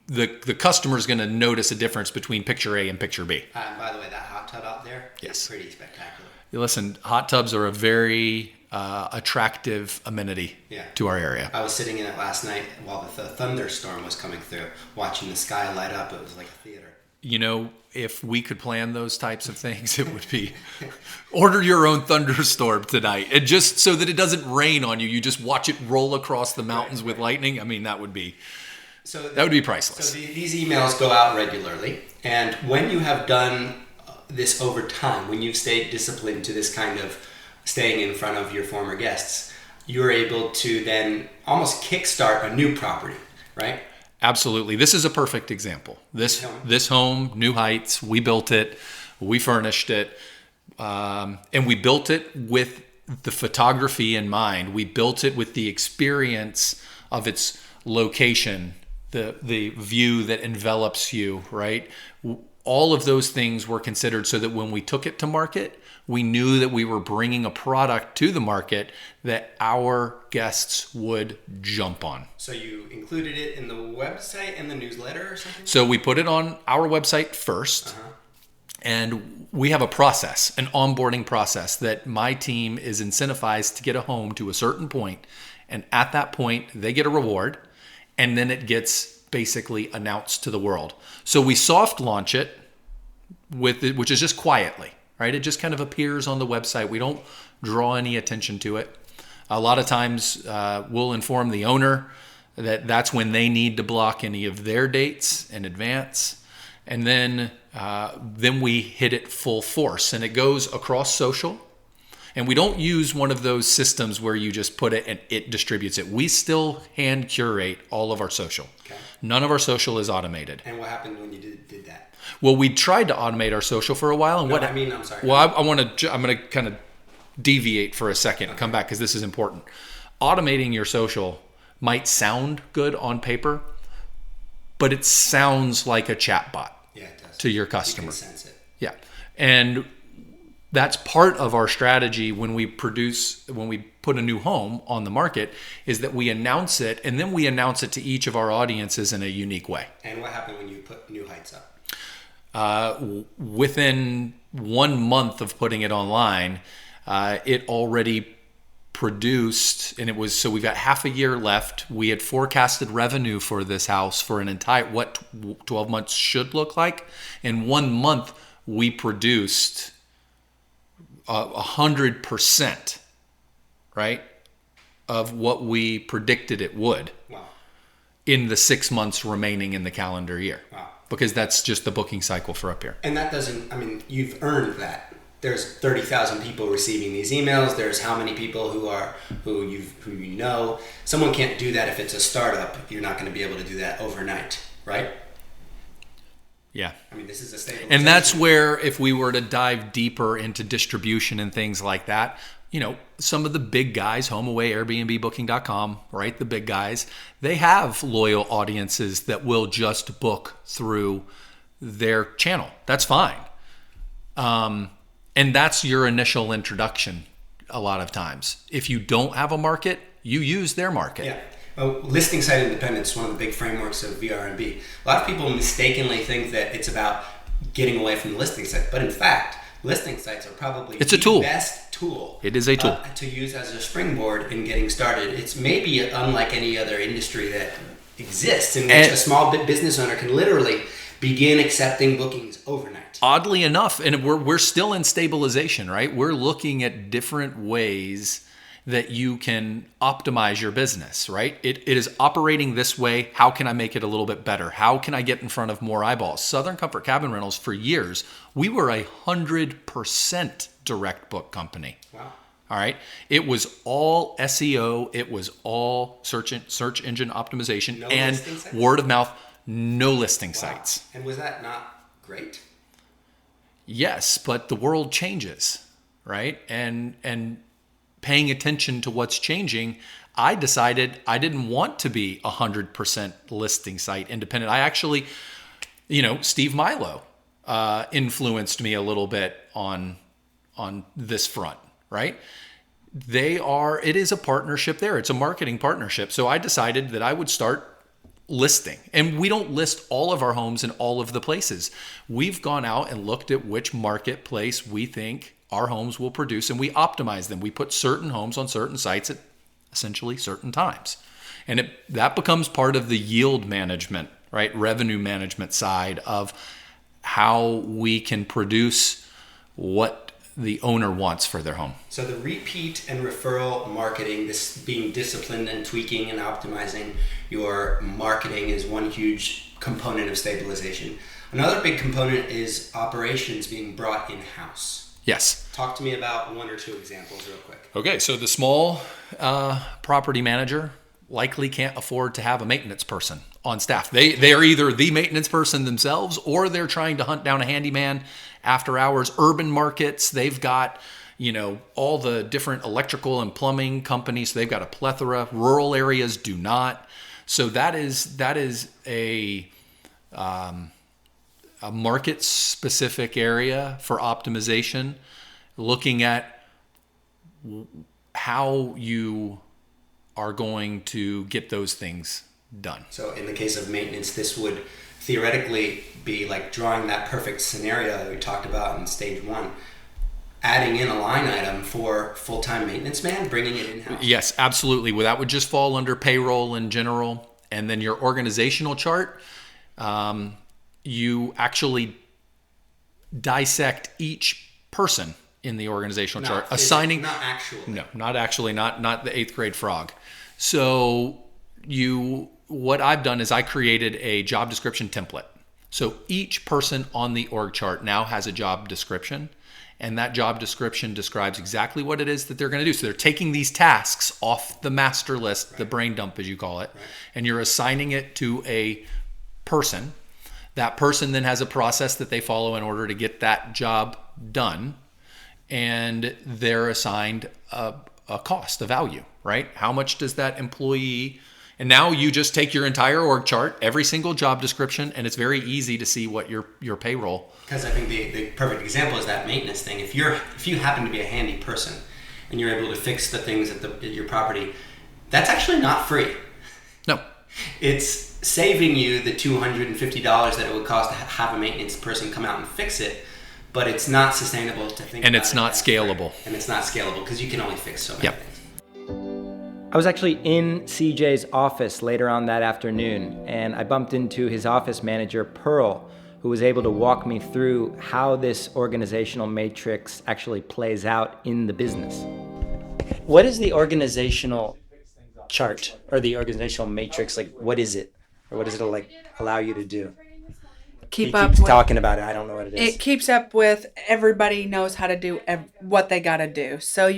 Speaker 2: the customer's going to notice a difference between picture A and picture B.
Speaker 1: By the way, that hot tub out there
Speaker 2: Yes.
Speaker 1: is pretty spectacular.
Speaker 2: Listen, hot tubs are a very attractive amenity to our area.
Speaker 1: I was sitting in it last night while the thunderstorm was coming through, watching the sky light up. It was like a theater.
Speaker 2: You know, if we could plan those types of things, it would be order your own thunderstorm tonight. And just so that it doesn't rain on you, you just watch it roll across the mountains with lightning. I mean, that would be priceless.
Speaker 1: So these emails go out regularly. And when you have done this over time, when you've stayed disciplined to this kind of staying in front of your former guests, you're able to then almost kickstart a new property, right?
Speaker 2: Absolutely. This is a perfect example. This home, New Heights, we built it, we furnished it, and we built it with the photography in mind. We built it with the experience of its location, the view that envelops you, right? All of those things were considered so that when we took it to market, we knew that we were bringing a product to the market that our guests would jump on.
Speaker 1: So you included it in the website and the newsletter or something?
Speaker 2: So we put it on our website first, and we have a process, an onboarding process that my team is incentivized to get a home to a certain point, and at that point, they get a reward, and then it gets basically announced to the world. So we soft launch it which is just quietly. Right? It just kind of appears on the website. We don't draw any attention to it. A lot of times we'll inform the owner that that's when they need to block any of their dates in advance. And then we hit it full force. And it goes across social. And we don't use one of those systems where you just put it and it distributes it. We still hand curate all of our social. Okay. None of our social is automated.
Speaker 1: And what happened when you did that?
Speaker 2: Well, we tried to automate our social for a while. And
Speaker 1: I'm sorry.
Speaker 2: Well, I'm going to kind of deviate for a second and come back because this is important. Automating your social might sound good on paper, but it sounds like a chatbot to your customer.
Speaker 1: You can sense it.
Speaker 2: Yeah. And that's part of our strategy when we put a new home on the market is that we announce it and then we announce it to each of our audiences in a unique way.
Speaker 1: And what happened when you put New Heights up?
Speaker 2: Within 1 month of putting it online, it already produced, and so we've got half a year left. We had forecasted revenue for this house for an entire, what 12 months should look like. In 1 month, we produced 100%, right, of what we predicted it would.
Speaker 1: Wow.
Speaker 2: In the 6 months remaining in the calendar year.
Speaker 1: Wow.
Speaker 2: Because that's just the booking cycle for up here.
Speaker 1: And that you've earned that. There's 30,000 people receiving these emails. There's how many people who you know. Someone can't do that if it's a startup. You're not going to be able to do that overnight, right?
Speaker 2: Yeah.
Speaker 1: I mean, this is a stabilization.
Speaker 2: And that's where if we were to dive deeper into distribution and things like that, some of the big guys, HomeAway, Airbnb, Booking.com, right? The big guys, they have loyal audiences that will just book through their channel. That's fine. And that's your initial introduction a lot of times. If you don't have a market, you use their market.
Speaker 1: Yeah. Well, listing site independence is one of the big frameworks of VRMB. A lot of people mistakenly think that it's about getting away from the listing site, but in fact, listing sites are probably the best tool.
Speaker 2: It is a tool
Speaker 1: to use as a springboard in getting started. It's maybe unlike any other industry that exists in which a small business owner can literally begin accepting bookings overnight.
Speaker 2: Oddly enough, and we're still in stabilization, right? We're looking at different ways that you can optimize your business, right? It is operating this way. How can I make it a little bit better? How can I get in front of more eyeballs? Southern Comfort Cabin Rentals, for years, we were 100% direct book company.
Speaker 1: Wow.
Speaker 2: All right. It was all SEO. It was all search engine optimization and word of mouth, no listing sites.
Speaker 1: And was that not great?
Speaker 2: Yes, but the world changes, right? And paying attention to what's changing, I decided I didn't want to be 100% listing site independent. I actually, Steve Milo influenced me a little bit on this front, right? it is a partnership there. It's a marketing partnership. So I decided that I would start listing. And we don't list all of our homes in all of the places. We've gone out and looked at which marketplace we think our homes will produce, and we optimize them. We put certain homes on certain sites at essentially certain times. And that becomes part of the yield management, right? Revenue management side of how we can produce what the owner wants for their home.
Speaker 1: So the repeat and referral marketing, this being disciplined and tweaking and optimizing your marketing, is one huge component of stabilization. Another big component is operations being brought in-house.
Speaker 2: Yes.
Speaker 1: Talk to me about one or two examples real quick.
Speaker 2: Okay, so the small property manager likely can't afford to have a maintenance person on staff. They're either the maintenance person themselves, or they're trying to hunt down a handyman after hours. Urban markets, they've got, all the different electrical and plumbing companies. They've got a plethora. Rural areas do not. So that is a market specific area for optimization, looking at how you are going to get those things done.
Speaker 1: So in the case of maintenance, this would theoretically be like drawing that perfect scenario that we talked about in stage one, adding in a line item for full-time maintenance man, bringing it in-house.
Speaker 2: Yes, absolutely. Well, that would just fall under payroll in general. And then your organizational chart, you actually dissect each person in the organizational chart, assigning.
Speaker 1: Not actually.
Speaker 2: No, not actually. Not the 8th grade frog. So what I've done is I created a job description template. So each person on the org chart now has a job description, and that job description describes exactly what it is that they're going to do. So they're taking these tasks off the master list, the brain dump as you call it, and you're assigning it to a person. That person then has a process that they follow in order to get that job done, and they're assigned a cost, a value, right? How much does that employee... And now you just take your entire org chart, every single job description, and it's very easy to see what your payroll.
Speaker 1: Because I think the perfect example is that maintenance thing. If you happen to be a handy person and you're able to fix the things at your property, that's actually not free.
Speaker 2: No.
Speaker 1: It's saving you the $250 that it would cost to have a maintenance person come out and fix it, but it's not sustainable to think.
Speaker 2: And it's not scalable.
Speaker 1: And it's not scalable because you can only fix so many things.
Speaker 3: I was actually in CJ's office later on that afternoon, and I bumped into his office manager, Pearl, who was able to walk me through how this organizational matrix actually plays out in the business. What is the organizational chart or the organizational matrix? Like, what is it? Or what does it like allow you to do?
Speaker 9: He
Speaker 3: keeps talking about it. I don't know what it is.
Speaker 9: It keeps up with everybody knows how to do what they got to do. So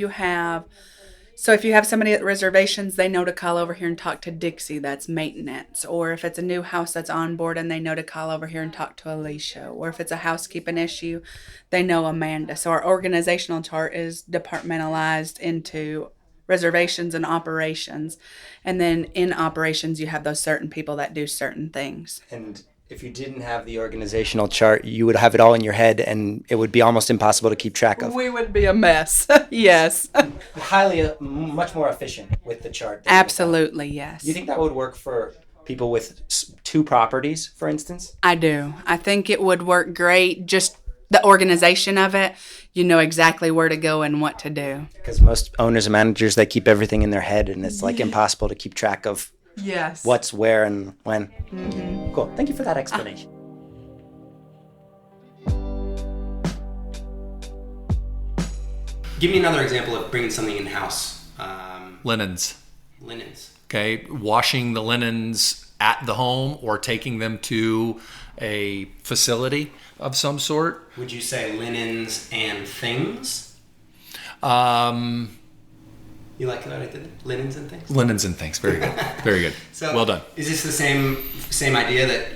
Speaker 9: if you have somebody at reservations, they know to call over here and talk to Dixie, that's maintenance. Or if it's a new house that's on board, and they know to call over here and talk to Alicia. Or if it's a housekeeping issue, they know Amanda. So our organizational chart is departmentalized into reservations and operations. And then in operations, you have those certain people that do certain things.
Speaker 3: And if you didn't have the organizational chart, you would have it all in your head, and it would be almost impossible to keep track of.
Speaker 9: We would be a mess. Yes.
Speaker 3: Much more efficient with the chart.
Speaker 9: Absolutely, yes.
Speaker 3: You think that would work for people with 2 properties, for instance?
Speaker 9: I do. I think it would work great. Just the organization of it, you know exactly where to go and what to do.
Speaker 3: Because most owners and managers, they keep everything in their head, and it's like impossible to keep track of.
Speaker 9: Yes.
Speaker 3: What's where and when.
Speaker 9: Mm-hmm.
Speaker 3: Cool. Thank you for that explanation.
Speaker 1: Give me another example of bringing something in-house.
Speaker 2: Linens.
Speaker 1: Okay.
Speaker 2: Washing the linens at the home or taking them to a facility of some sort.
Speaker 1: Would you say linens and things? You like what I did? Linens and things?
Speaker 2: Linens and things. Very good. Very good.
Speaker 1: So
Speaker 2: well done.
Speaker 1: Is this the same idea that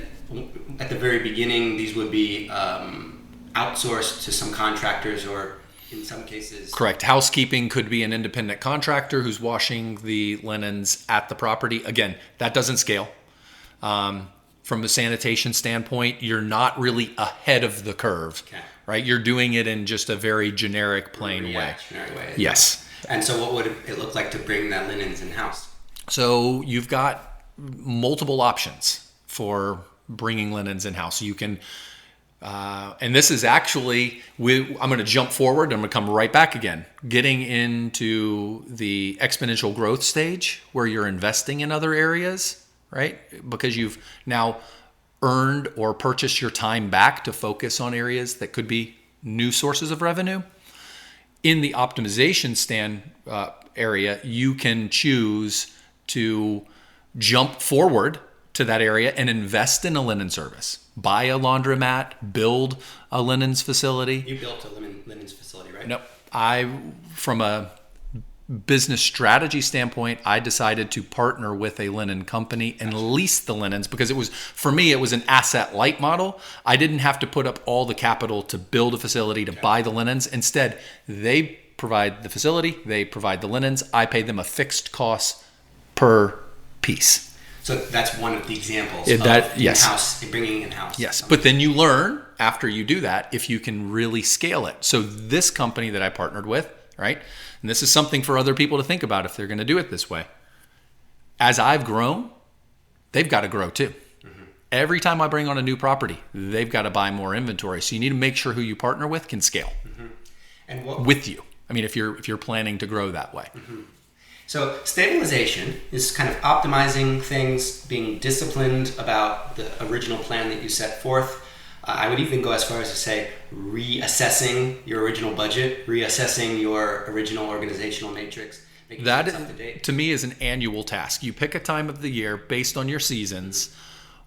Speaker 1: at the very beginning these would be outsourced to some contractors, or in some cases?
Speaker 2: Correct. Housekeeping could be an independent contractor who's washing the linens at the property. Again, that doesn't scale. From a sanitation standpoint, you're not really ahead of the curve, right? You're doing it in just a very generic, plain way.
Speaker 1: Reactionary way.
Speaker 2: Yes.
Speaker 1: And so what would it look like to bring that linens in-house?
Speaker 2: So you've got multiple options for bringing linens in-house. You can, and this is actually, I'm going to jump forward. I'm going to come right back again. Getting into the exponential growth stage where you're investing in other areas, right? Because you've now earned or purchased your time back to focus on areas that could be new sources of revenue. In the optimization area, you can choose to jump forward to that area and invest in a linen service. Buy a laundromat, build a linens facility.
Speaker 1: You built a linens facility, right?
Speaker 2: Nope. From a business strategy standpoint, I decided to partner with a linen company and lease the linens because for me, it was an asset light model. I didn't have to put up all the capital to build a facility to buy the linens. Instead, they provide the facility, they provide the linens. I pay them a fixed cost per piece.
Speaker 1: So that's one of the examples
Speaker 2: yes.
Speaker 1: In-house, bringing in-house.
Speaker 2: Yes, but then you learn after you do that if you can really scale it. So this company that I partnered with, right? And this is something for other people to think about if they're going to do it this way. As I've grown, they've got to grow too. Mm-hmm. Every time I bring on a new property, they've got to buy more inventory. So you need to make sure who you partner with can scale with you. I mean, if you're planning to grow that way.
Speaker 1: Mm-hmm. So stabilization is kind of optimizing things, being disciplined about the original plan that you set forth. I would even go as far as to say reassessing your original budget, reassessing your original organizational matrix.
Speaker 2: That, to me, is an annual task. You pick a time of the year based on your seasons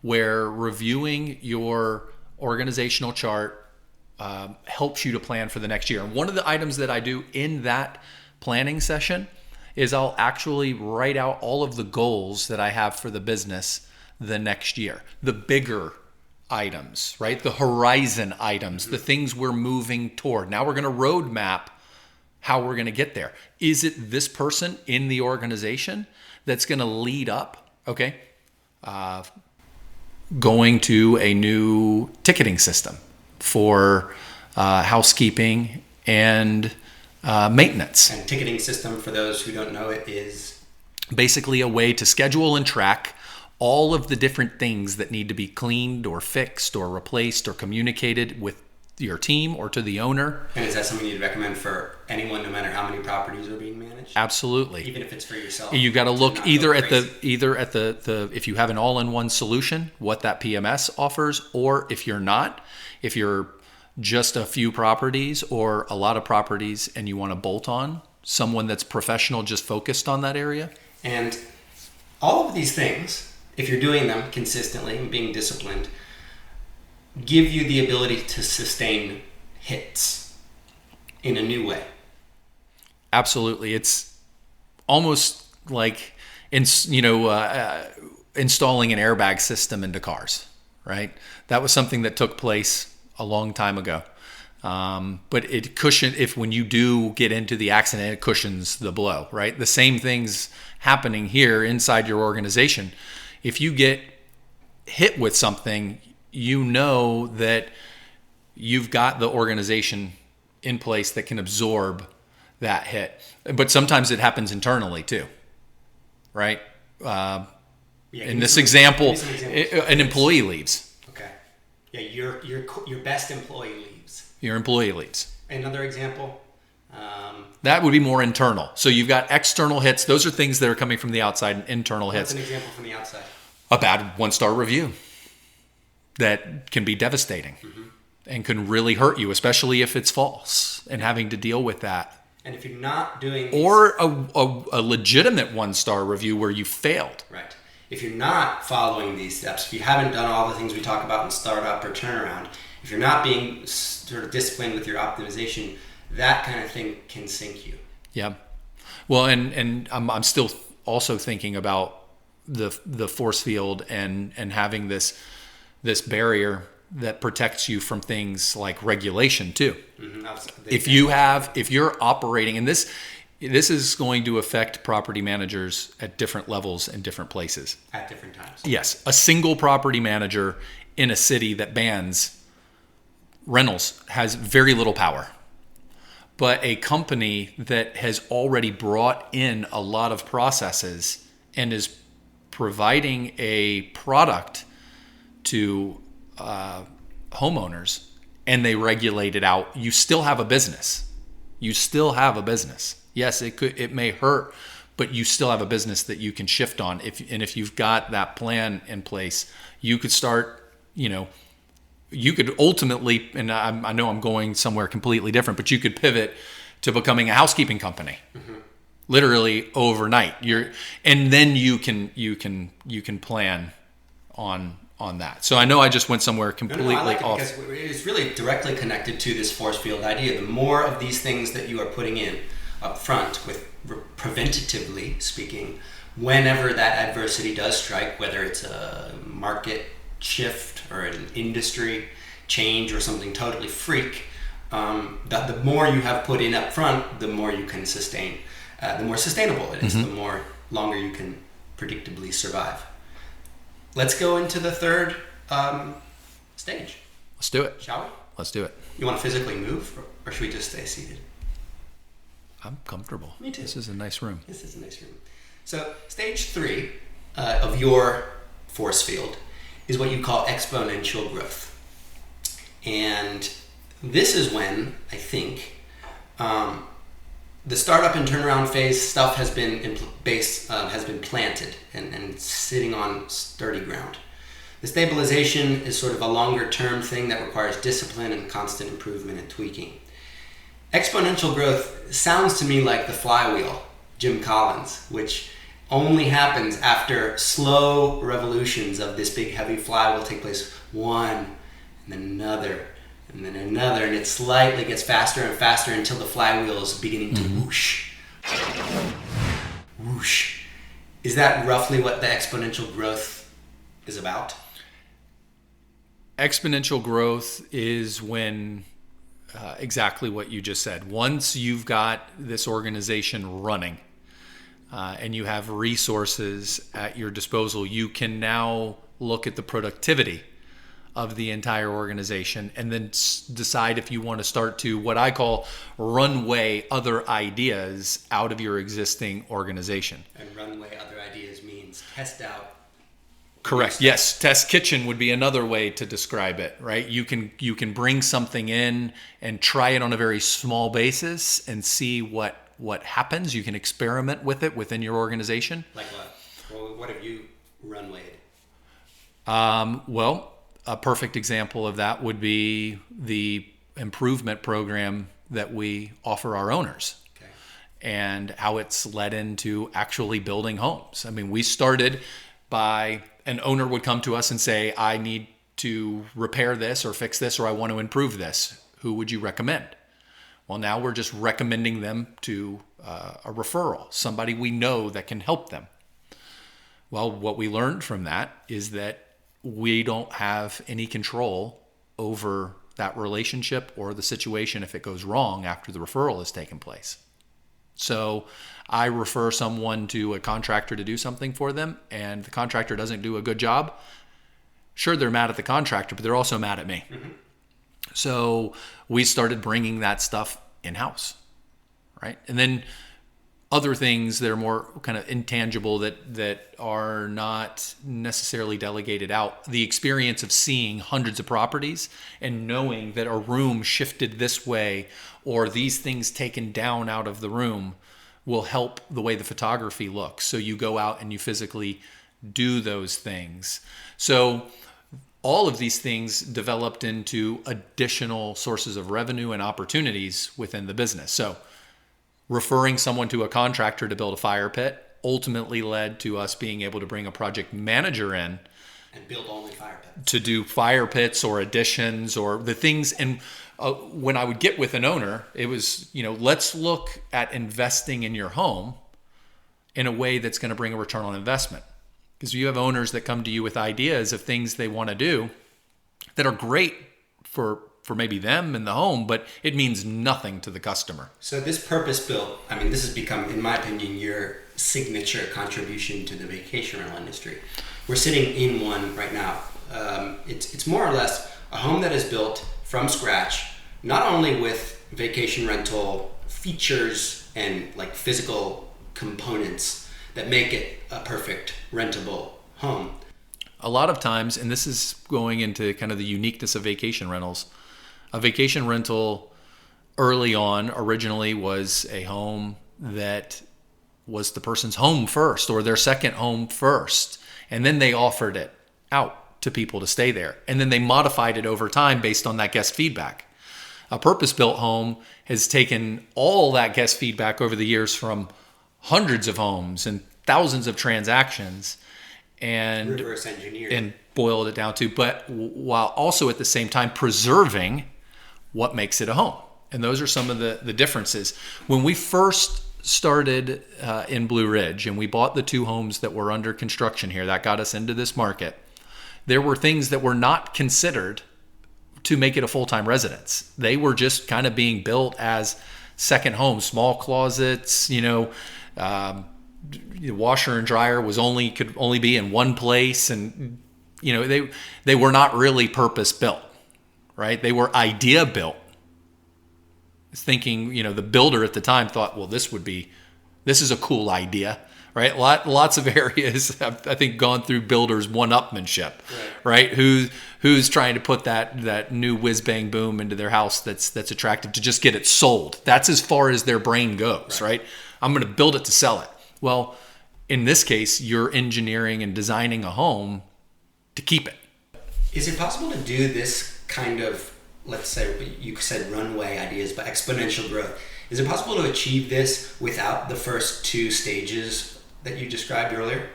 Speaker 2: where reviewing your organizational chart helps you to plan for the next year. And one of the items that I do in that planning session is I'll actually write out all of the goals that I have for the business the next year. The bigger items, right? The horizon items, the things we're moving toward. Now we're going to roadmap how we're going to get there. Is it this person in the organization that's going to lead up, okay, going to a new ticketing system for housekeeping and maintenance.
Speaker 1: And ticketing system, for those who don't know it, is
Speaker 2: basically a way to schedule and track all of the different things that need to be cleaned or fixed or replaced or communicated with your team or to the owner.
Speaker 1: And is that something you'd recommend for anyone, no matter how many properties are being managed?
Speaker 2: Absolutely.
Speaker 1: Even if it's for yourself.
Speaker 2: You got to look either at the if you have an all-in-one solution, what that PMS offers, or if you're just a few properties or a lot of properties and you want to bolt on someone that's professional just focused on that area.
Speaker 1: And all of these things, if you're doing them consistently and being disciplined, give you the ability to sustain hits in a new way.
Speaker 2: Absolutely. It's almost like installing an airbag system into cars, right? That was something that took place a long time ago. But it if when you do get into the accident, it cushions the blow, right? The same thing's happening here inside your organization. If you get hit with something, you know that you've got the organization in place that can absorb that hit. But sometimes it happens internally too, right? In this example, an employee leaves.
Speaker 1: Okay. Yeah, your best employee leaves.
Speaker 2: Your employee leaves.
Speaker 1: Another example?
Speaker 2: That would be more internal. So you've got external hits. Those are things that are coming from the outside, and internal hits.
Speaker 1: What's an example from the outside?
Speaker 2: A bad 1-star review that can be devastating and can really hurt you, especially if it's false and having to deal with that.
Speaker 1: And if you're not doing...
Speaker 2: Or a legitimate 1-star review where you failed.
Speaker 1: Right. If you're not following these steps, if you haven't done all the things we talk about in startup or turnaround, if you're not being sort of disciplined with your optimization, that kind of thing can sink you.
Speaker 2: Yeah. Well, and I'm still also thinking about the Forcefield and having this barrier that protects you from things like regulation too. If you're operating, and this is going to affect property managers at different levels and different places.
Speaker 1: At different times.
Speaker 2: Yes. A single property manager in a city that bans rentals has very little power. but a company that has already brought in a lot of processes and is providing a product to homeowners, and they regulate it out, you still have a business. You still have a business. Yes, it may hurt, but you still have a business that you can shift on. If you've got that plan in place, you could start, you could ultimately, and I know I'm going somewhere completely different, but you could pivot to becoming a housekeeping company, literally overnight. And then you can plan on that. So I know I just went somewhere completely
Speaker 1: I like it
Speaker 2: off.
Speaker 1: because it's really directly connected to this force field idea. The more of these things that you are putting in up front, with preventatively speaking, whenever that adversity does strike, whether it's a market shift or an industry change or something totally freak, the more you have put in up front, the more you can sustain, the more sustainable it is, the more longer you can predictably survive. Let's go into the third stage.
Speaker 2: Let's do it.
Speaker 1: Shall we?
Speaker 2: Let's do it.
Speaker 1: You want to physically move, or should we just stay seated?
Speaker 2: I'm comfortable.
Speaker 1: Me too.
Speaker 2: This is a nice room.
Speaker 1: This is a nice room. So stage 3 of your force field is what you call exponential growth. And this is when, I think, the startup and turnaround phase stuff has been planted and sitting on sturdy ground. The stabilization is sort of a longer term thing that requires discipline and constant improvement and tweaking. Exponential growth sounds to me like the flywheel, Jim Collins, which only happens after slow revolutions of this big heavy flywheel take place, one and then another and then another, and it slightly gets faster and faster until the flywheel is beginning to whoosh. Whoosh. Is that roughly what the exponential growth is about?
Speaker 2: Exponential growth is when exactly what you just said. Once you've got this organization running and you have resources at your disposal, you can now look at the productivity of the entire organization and then decide if you want to start to, what I call, runway other ideas out of your existing organization.
Speaker 1: And runway other ideas means test out.
Speaker 2: Correct. Yes. Test kitchen would be another way to describe it, right? You can bring something in and try it on a very small basis and see what happens. You can experiment with it within your organization.
Speaker 1: Like what? Well, what have you runwayed?
Speaker 2: Well, a perfect example of that would be the improvement program that we offer our owners. Okay. And how it's led into actually building homes. I mean, we started by an owner would come to us and say, I need to repair this or fix this, or I want to improve this. Who would you recommend? Well, now we're just recommending them to a referral, somebody we know that can help them. Well, what we learned from that is that we don't have any control over that relationship or the situation if it goes wrong after the referral has taken place. So I refer someone to a contractor to do something for them, and the contractor doesn't do a good job. Sure, they're mad at the contractor, but they're also mad at me. Mm-hmm. So we started bringing that stuff in-house, right? And then other things that are more kind of intangible that are not necessarily delegated out. The experience of seeing hundreds of properties and knowing that a room shifted this way or these things taken down out of the room will help the way the photography looks. So you go out and you physically do those things. So all of these things developed into additional sources of revenue and opportunities within the business. So referring someone to a contractor to build a fire pit ultimately led to us being able to bring a project manager in
Speaker 1: and build only fire pits
Speaker 2: to do fire pits or additions or the things. And when I would get with an owner, it was, let's look at investing in your home in a way that's going to bring a return on investment. Because you have owners that come to you with ideas of things they want to do that are great for maybe them in the home, but it means nothing to the customer.
Speaker 1: So this purpose-built, this has become, in my opinion, your signature contribution to the vacation rental industry. We're sitting in one right now. It's more or less a home that is built from scratch, not only with vacation rental features and like physical components that make it a perfect rentable home?
Speaker 2: A lot of times, and this is going into kind of the uniqueness of vacation rentals, a vacation rental early on originally was a home that was the person's home first or their second home first. And then they offered it out to people to stay there. And then they modified it over time based on that guest feedback. A purpose-built home has taken all that guest feedback over the years from hundreds of homes and thousands of transactions and
Speaker 1: reverse engineered
Speaker 2: and boiled it down to, but while also at the same time preserving what makes it a home. And those are some of the differences. When we first started in Blue Ridge and we bought the 2 homes that were under construction here, that got us into this market, there were things that were not considered to make it a full-time residence. They were just kind of being built as second homes, small closets, the washer and dryer could only be in one place, and they were not really purpose built, right? They were idea built. Thinking, the builder at the time thought, well, this is a cool idea, right? Lots of areas have, I think, gone through builders one-upmanship, right? Who's trying to put that new whiz bang boom into their house that's attractive to just get it sold. That's as far as their brain goes, right? I'm going to build it to sell it. Well, in this case, you're engineering and designing a home to keep it.
Speaker 1: Is it possible to do this kind of, let's say you said runway ideas, but exponential growth? Is it possible to achieve this without the first 2 stages that you described earlier?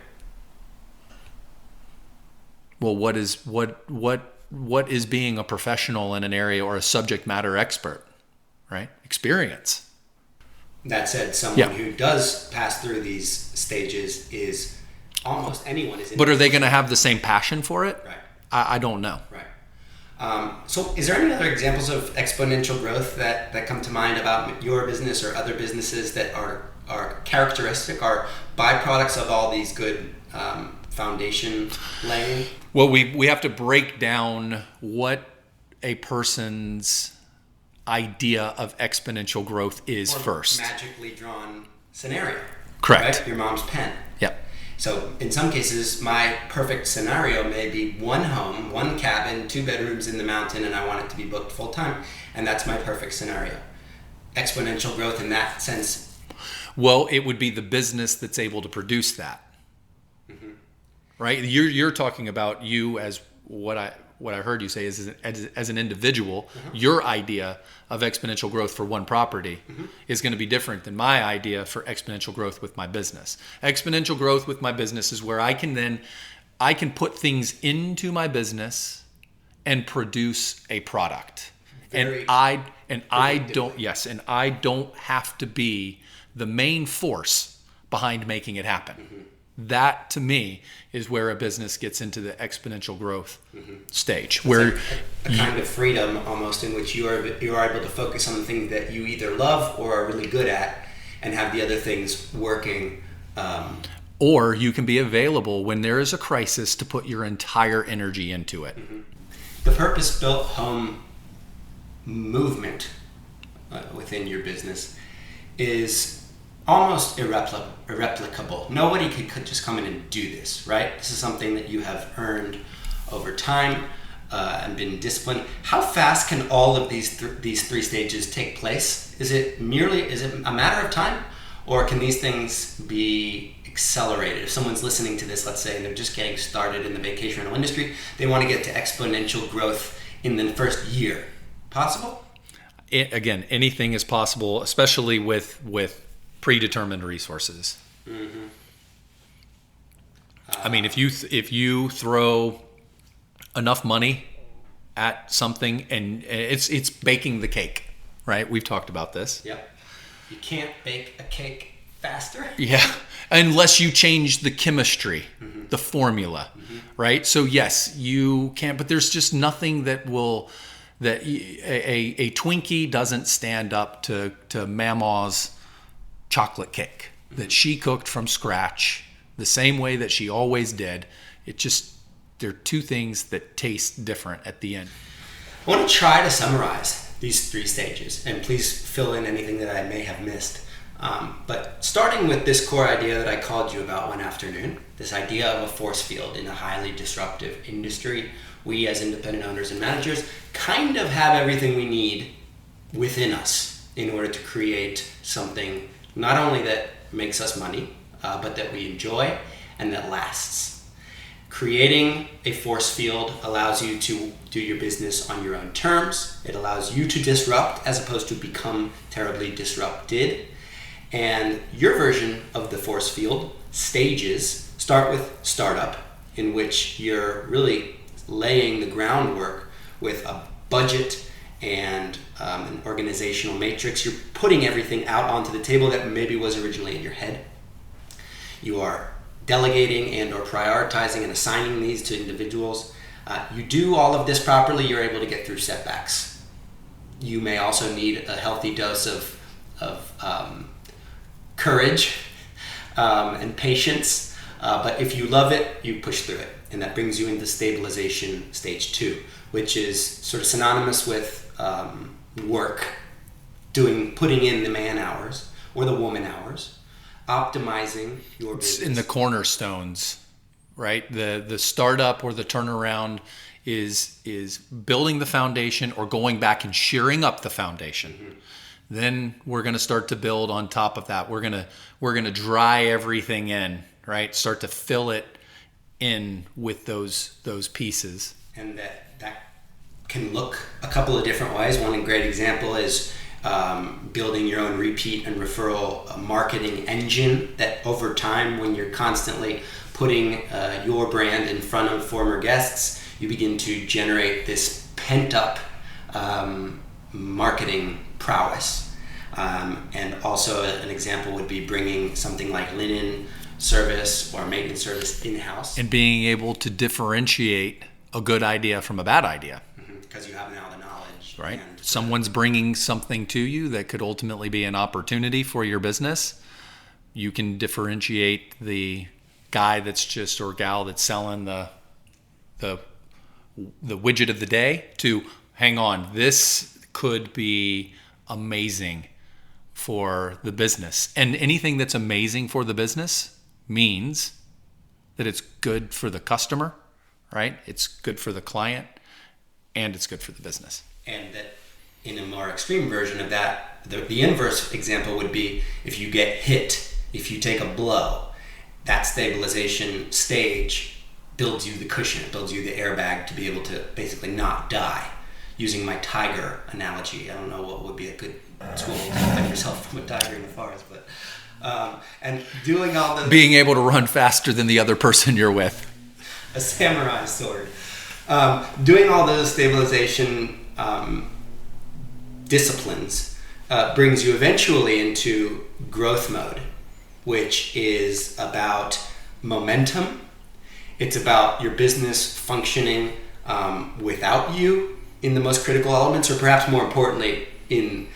Speaker 2: Well, what is being a professional in an area or a subject matter expert, right? Experience.
Speaker 1: That said, someone who does pass through these stages is almost anyone is.
Speaker 2: But are they going to have the same passion for it?
Speaker 1: Right.
Speaker 2: I don't know.
Speaker 1: Right. So is there any other examples of exponential growth that come to mind about your business or other businesses that are characteristic, are byproducts of all these good foundation laying?
Speaker 2: Well, we have to break down what a person's idea of exponential growth is
Speaker 1: or
Speaker 2: first.
Speaker 1: Magically drawn scenario.
Speaker 2: Correct.
Speaker 1: Right? Your mom's pen.
Speaker 2: Yep.
Speaker 1: So in some cases, my perfect scenario may be 1 home, 1 cabin, 2 bedrooms in the mountain, and I want it to be booked full time. And that's my perfect scenario. Exponential growth in that sense.
Speaker 2: Well, it would be the business that's able to produce that. Mm-hmm. Right? You're talking about you as what I heard you say is as an individual, your idea of exponential growth for one property is going to be different than my idea for exponential growth with my business. Exponential growth with my business is where I can put things into my business and produce a product. I don't have to be the main force behind making it happen. Mm-hmm. That, to me, is where a business gets into the exponential growth stage. It's where
Speaker 1: like a kind of freedom almost in which you are able to focus on the things that you either love or are really good at and have the other things working.
Speaker 2: Or you can be available when there is a crisis to put your entire energy into it.
Speaker 1: Mm-hmm. The purpose-built home movement within your business is almost irreplicable. Nobody could just come in and do this, right? This is something that you have earned over time and been disciplined. How fast can all of these 3 stages take place? Is it a matter of time, or can these things be accelerated? If someone's listening to this, let's say, and they're just getting started in the vacation rental industry, they want to get to exponential growth in the first year. Possible?
Speaker 2: Again, anything is possible, especially with predetermined resources. Mm-hmm. I mean, if you throw enough money at something, and it's baking the cake, right? We've talked about this.
Speaker 1: Yep. You can't bake a cake faster.
Speaker 2: Yeah, unless you change the chemistry, the formula, right? So yes, you can, but there's just nothing that a Twinkie doesn't stand up to Mama's chocolate cake that she cooked from scratch the same way that she always did. They're 2 things that taste different at the end.
Speaker 1: I want to try to summarize these 3 stages, and please fill in anything that I may have missed. But starting with this core idea that I called you about one afternoon, this idea of a force field in a highly disruptive industry, we as independent owners and managers kind of have everything we need within us in order to create something not only that makes us money, but that we enjoy and that lasts. Creating a force field allows you to do your business on your own terms. It allows you to disrupt as opposed to become terribly disrupted. And your version of the force field stages start with startup, in which you're really laying the groundwork with a budget and an organizational matrix. You're putting everything out onto the table that maybe was originally in your head. You are delegating and or prioritizing and assigning these to individuals. You do all of this properly, you're able to get through setbacks. You may also need a healthy dose of courage and patience, but if you love it, you push through it, and that brings you into stabilization stage 2, which is sort of synonymous with work, putting in the man hours or the woman hours, optimizing your business.
Speaker 2: It's in the cornerstones, right? The startup or the turnaround is building the foundation or going back and shearing up the foundation. Mm-hmm. Then we're going to start to build on top of that. We're going to dry everything in, right? Start to fill it in with those pieces.
Speaker 1: And that can look a couple of different ways. One great example is building your own repeat and referral marketing engine that over time, when you're constantly putting your brand in front of former guests, you begin to generate this pent-up marketing prowess. And also an example would be bringing something like linen service or maintenance service in-house.
Speaker 2: And being able to differentiate a good idea from a bad idea.
Speaker 1: Because you have now the knowledge.
Speaker 2: Right. Someone's bringing something to you that could ultimately be an opportunity for your business. You can differentiate the guy that's just, or gal that's selling the widget of the day to, hang on, this could be amazing for the business. And anything that's amazing for the business means that it's good for the customer, right? It's good for the client, and it's good for the business.
Speaker 1: And that in a more extreme version of that, the inverse example would be if you get hit, if you take a blow, that stabilization stage builds you the cushion, it builds you the airbag to be able to basically not die. Using my tiger analogy, I don't know what would be a good tool to protect yourself from a tiger in the forest, but and doing all the...
Speaker 2: Being able to run faster than the other person you're with.
Speaker 1: A samurai sword. Doing all those stabilization disciplines brings you eventually into growth mode, which is about momentum. It's about your business functioning without you in the most critical elements, or perhaps more importantly, in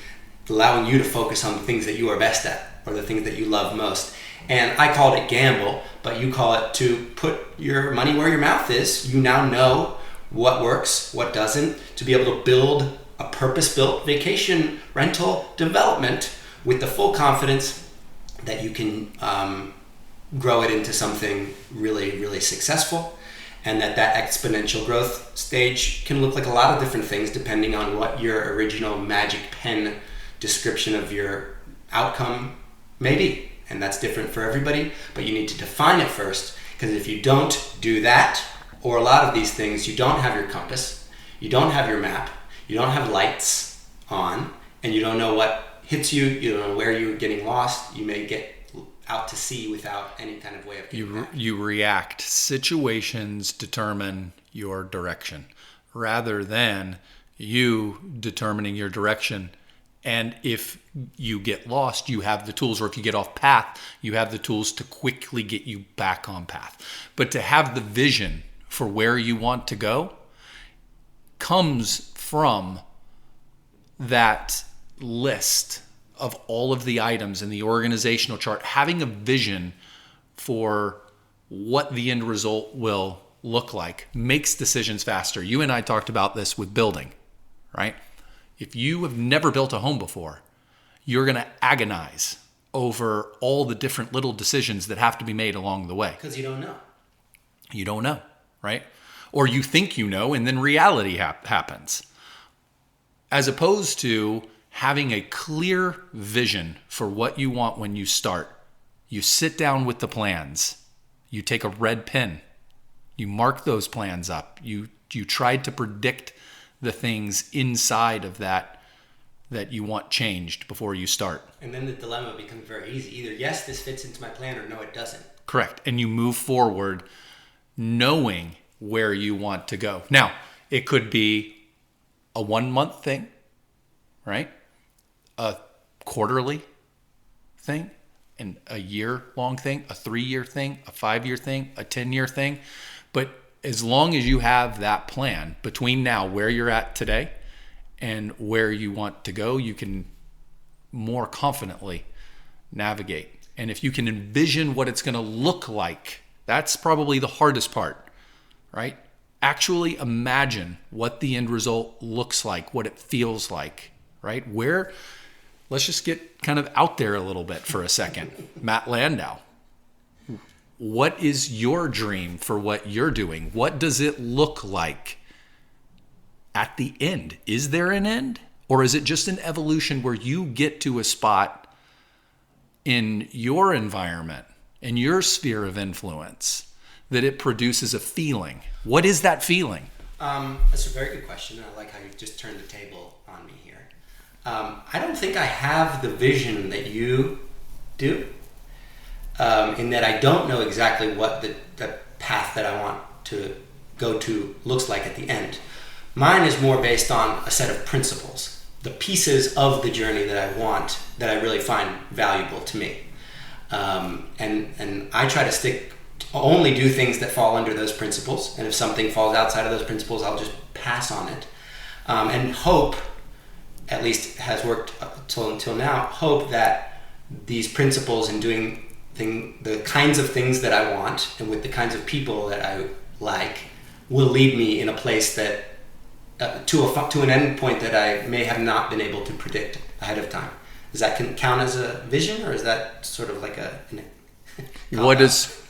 Speaker 1: allowing you to focus on the things that you are best at or the things that you love most. And I called it gamble, but you call it to put your money where your mouth is. You now know what works, what doesn't, to be able to build a purpose-built vacation rental development with the full confidence that you can grow it into something really, really successful, and that exponential growth stage can look like a lot of different things depending on what your original magic pen description of your outcome may be. And that's different for everybody, but you need to define it first, because if you don't do that, or a lot of these things, you don't have your compass, you don't have your map, you don't have lights on, and you don't know what hits you, you don't know where you're getting lost, you may get out to sea without any kind of way of getting back.
Speaker 2: You react. Situations determine your direction rather than you determining your direction. And if you get lost, you have the tools, or if you get off path, you have the tools to quickly get you back on path. But to have the vision for where you want to go comes from that list of all of the items in the organizational chart, having a vision for what the end result will look like makes decisions faster. You and I talked about this with building, right? If you have never built a home before, you're going to agonize over all the different little decisions that have to be made along the way.
Speaker 1: Because you don't know.
Speaker 2: You don't know, right? Or you think you know, and then reality happens. As opposed to having a clear vision for what you want when you start. You sit down with the plans. You take a red pen. You mark those plans up. You tried to predict the things inside of that you want changed before you start.
Speaker 1: And then the dilemma becomes very easy. Either yes, this fits into my plan, or no, it doesn't.
Speaker 2: Correct. And you move forward knowing where you want to go. Now, it could be a 1 month thing, right? A quarterly thing, and a year-long thing, a 3-year thing, a 5-year thing, a 10-year thing. But as long as you have that plan between now, where you're at today, and where you want to go, you can more confidently navigate. And if you can envision what it's going to look like, that's probably the hardest part, right? Actually imagine what the end result looks like, what it feels like, right? Let's just get kind of out there a little bit for a second. Matt Landau, what is your dream for what you're doing? What does it look like at the end? Is there an end? Or is it just an evolution where you get to a spot in your environment, in your sphere of influence, that it produces a feeling? What is that feeling?
Speaker 1: That's a very good question. I like how you've just turned the table on me here. I don't think I have the vision that you do, in that I don't know exactly what the path that I want to go to looks like at the end. Mine is more based on a set of principles, the pieces of the journey that I want, that I really find valuable to me. And I try to only do things that fall under those principles. And if something falls outside of those principles, I'll just pass on it. And hope, at least has worked until now, hope that these principles and doing the kinds of things that I want and with the kinds of people that I like will lead me in a place that to an end point that I may have not been able to predict ahead of time. Does that count as a vision, or is that sort of like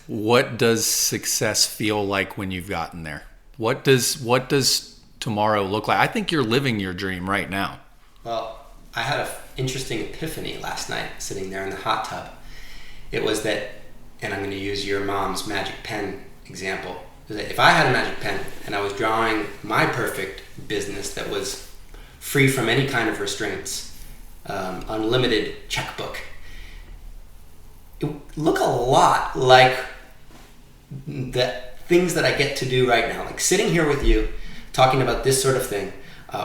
Speaker 2: what does success feel like when you've gotten there? What does tomorrow look like? I think you're living your dream right now.
Speaker 1: Well, I had an interesting epiphany last night sitting there in the hot tub. It was that, and I'm going to use your mom's magic pen example, is that if I had a magic pen and I was drawing my perfect business that was free from any kind of restraints, unlimited checkbook, it would look a lot like the things that I get to do right now, like sitting here with you, talking about this sort of thing,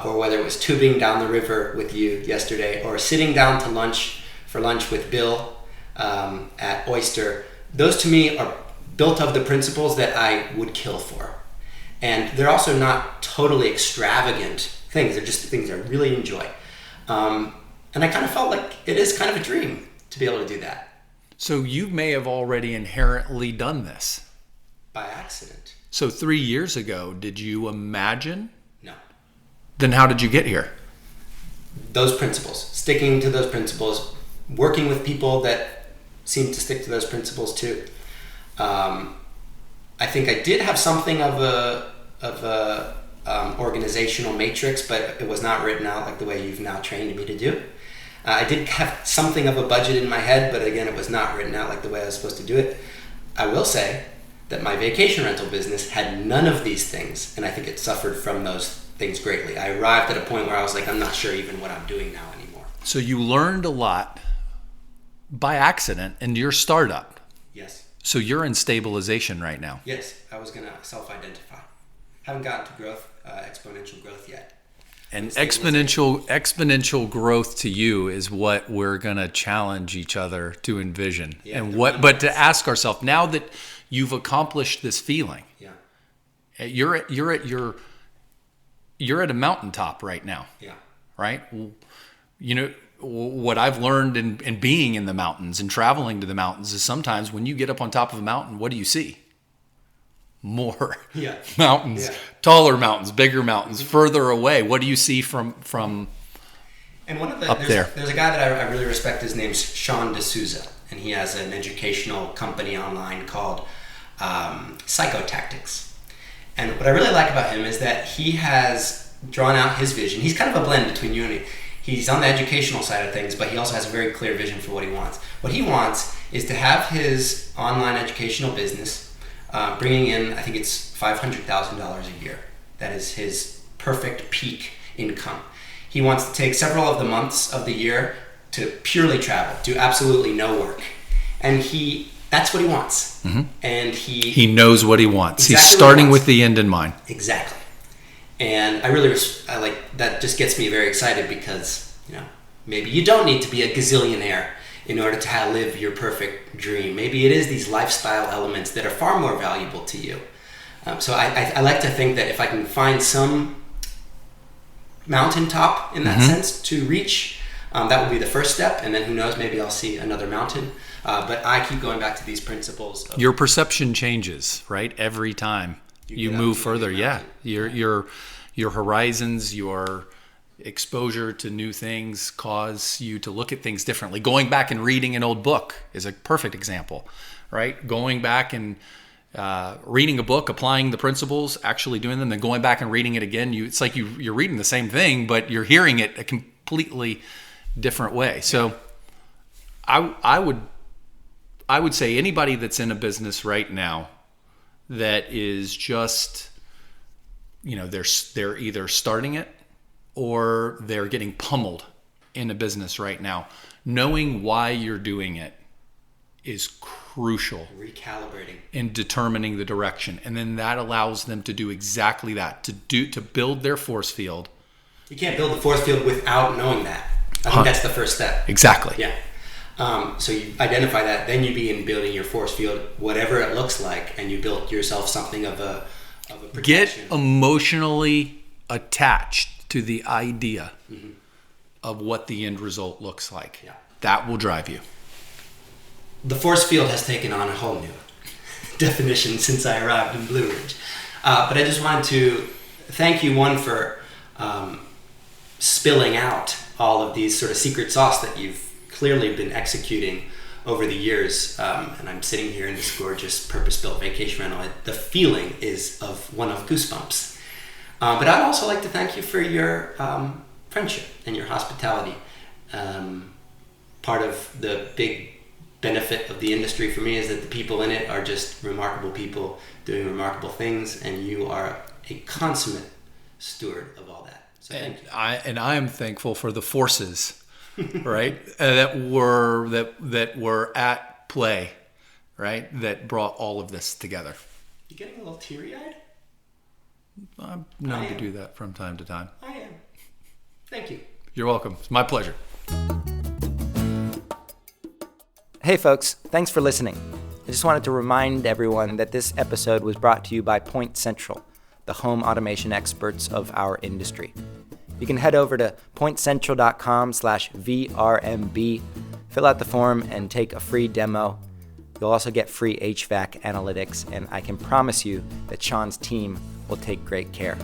Speaker 1: or whether it was tubing down the river with you yesterday, or sitting down to lunch with Bill at Oyster. Those to me are built of the principles that I would kill for. And they're also not totally extravagant things. They're just things I really enjoy. And I kind of felt like it is kind of a dream to be able to do that.
Speaker 2: So you may have already inherently done this.
Speaker 1: By accident.
Speaker 2: So 3 years ago, did you imagine?
Speaker 1: No.
Speaker 2: Then how did you get here?
Speaker 1: Those principles. Sticking to those principles. Working with people that seem to stick to those principles too. I think I did have something of a organizational matrix, but it was not written out like the way you've now trained me to do. I did have something of a budget in my head, but again, it was not written out like the way I was supposed to do it. I will say that my vacation rental business had none of these things, and I think it suffered from those things greatly. I arrived at a point where I was like, I'm not sure even what I'm doing now anymore.
Speaker 2: So you learned a lot by accident in your startup.
Speaker 1: Yes.
Speaker 2: So you're in stabilization right now.
Speaker 1: Yes, I was going to self-identify. Haven't gotten to growth, exponential growth yet.
Speaker 2: And exponential growth to you is what we're going to challenge each other to envision. Yeah, and but to ask ourselves, now that you've accomplished this feeling,
Speaker 1: yeah,
Speaker 2: you're at a mountaintop right now.
Speaker 1: Yeah.
Speaker 2: Right? You know, what I've learned in being in the mountains and traveling to the mountains is sometimes when you get up on top of a mountain, what do you see? More mountains, taller mountains, bigger mountains, further away. What do you see from
Speaker 1: And one of the,
Speaker 2: up there.
Speaker 1: There's a guy that I really respect. His name's Sean D'Souza, and he has an educational company online called Psychotactics. And what I really like about him is that he has drawn out his vision. He's kind of a blend between you and me. He's on the educational side of things, but he also has a very clear vision for what he wants. What he wants is to have his online educational business bringing in, I think it's $500,000 a year. That is his perfect peak income. He wants to take several of the months of the year to purely travel, do absolutely no work. And that's what he wants. Mm-hmm. And he knows what he wants.
Speaker 2: Exactly. He's starting with the end in mind.
Speaker 1: Exactly. And I like that. Just gets me very excited because, maybe you don't need to be a gazillionaire in order to live your perfect dream. Maybe it is these lifestyle elements that are far more valuable to you. So I like to think that if I can find some mountaintop in that sense to reach, that will be the first step, and then who knows, maybe I'll see another mountain. But I keep going back to these principles.
Speaker 2: Your perception changes, right? Every time you move further. Yeah, your horizons, your exposure to new things cause you to look at things differently. Going back and reading an old book is a perfect example, right? Going back and reading a book, applying the principles, actually doing them, then going back and reading it again. It's like you're reading the same thing, but you're hearing it a completely different way. So I would say anybody that's in a business right now that is just, they're either starting it or they're getting pummeled in a business right now, knowing why you're doing it is crucial.
Speaker 1: Recalibrating.
Speaker 2: In determining the direction. And then that allows them to do exactly that, to build their force field.
Speaker 1: You can't build the force field without knowing that. I think that's the first step.
Speaker 2: Exactly.
Speaker 1: Yeah. So you identify that, then you begin building your force field, whatever it looks like, and you build yourself something of a protection.
Speaker 2: Get emotionally attached to the idea of what the end result looks like.
Speaker 1: Yeah.
Speaker 2: That will drive you.
Speaker 1: The force field has taken on a whole new definition since I arrived in Blue Ridge. But I just wanted to thank you, one, for spilling out all of these sort of secret sauce that you've clearly been executing over the years. And I'm sitting here in this gorgeous purpose-built vacation rental. The feeling is of one of goosebumps. But I'd also like to thank you for your friendship and your hospitality. Part of the big benefit of the industry for me is that the people in it are just remarkable people doing remarkable things, and you are a consummate steward of all that. So thank you.
Speaker 2: I am thankful for the forces, right, that were at play, right, that brought all of this together.
Speaker 1: You getting a little teary-eyed?
Speaker 2: I'm known to do that from time to time.
Speaker 1: I am. Thank you.
Speaker 2: You're welcome. It's my pleasure.
Speaker 3: Hey folks, thanks for listening. I just wanted to remind everyone that this episode was brought to you by Point Central, the home automation experts of our industry. You can head over to pointcentral.com/VRMB, fill out the form, and take a free demo. You'll also get free HVAC analytics, and I can promise you that Sean's team will take great care.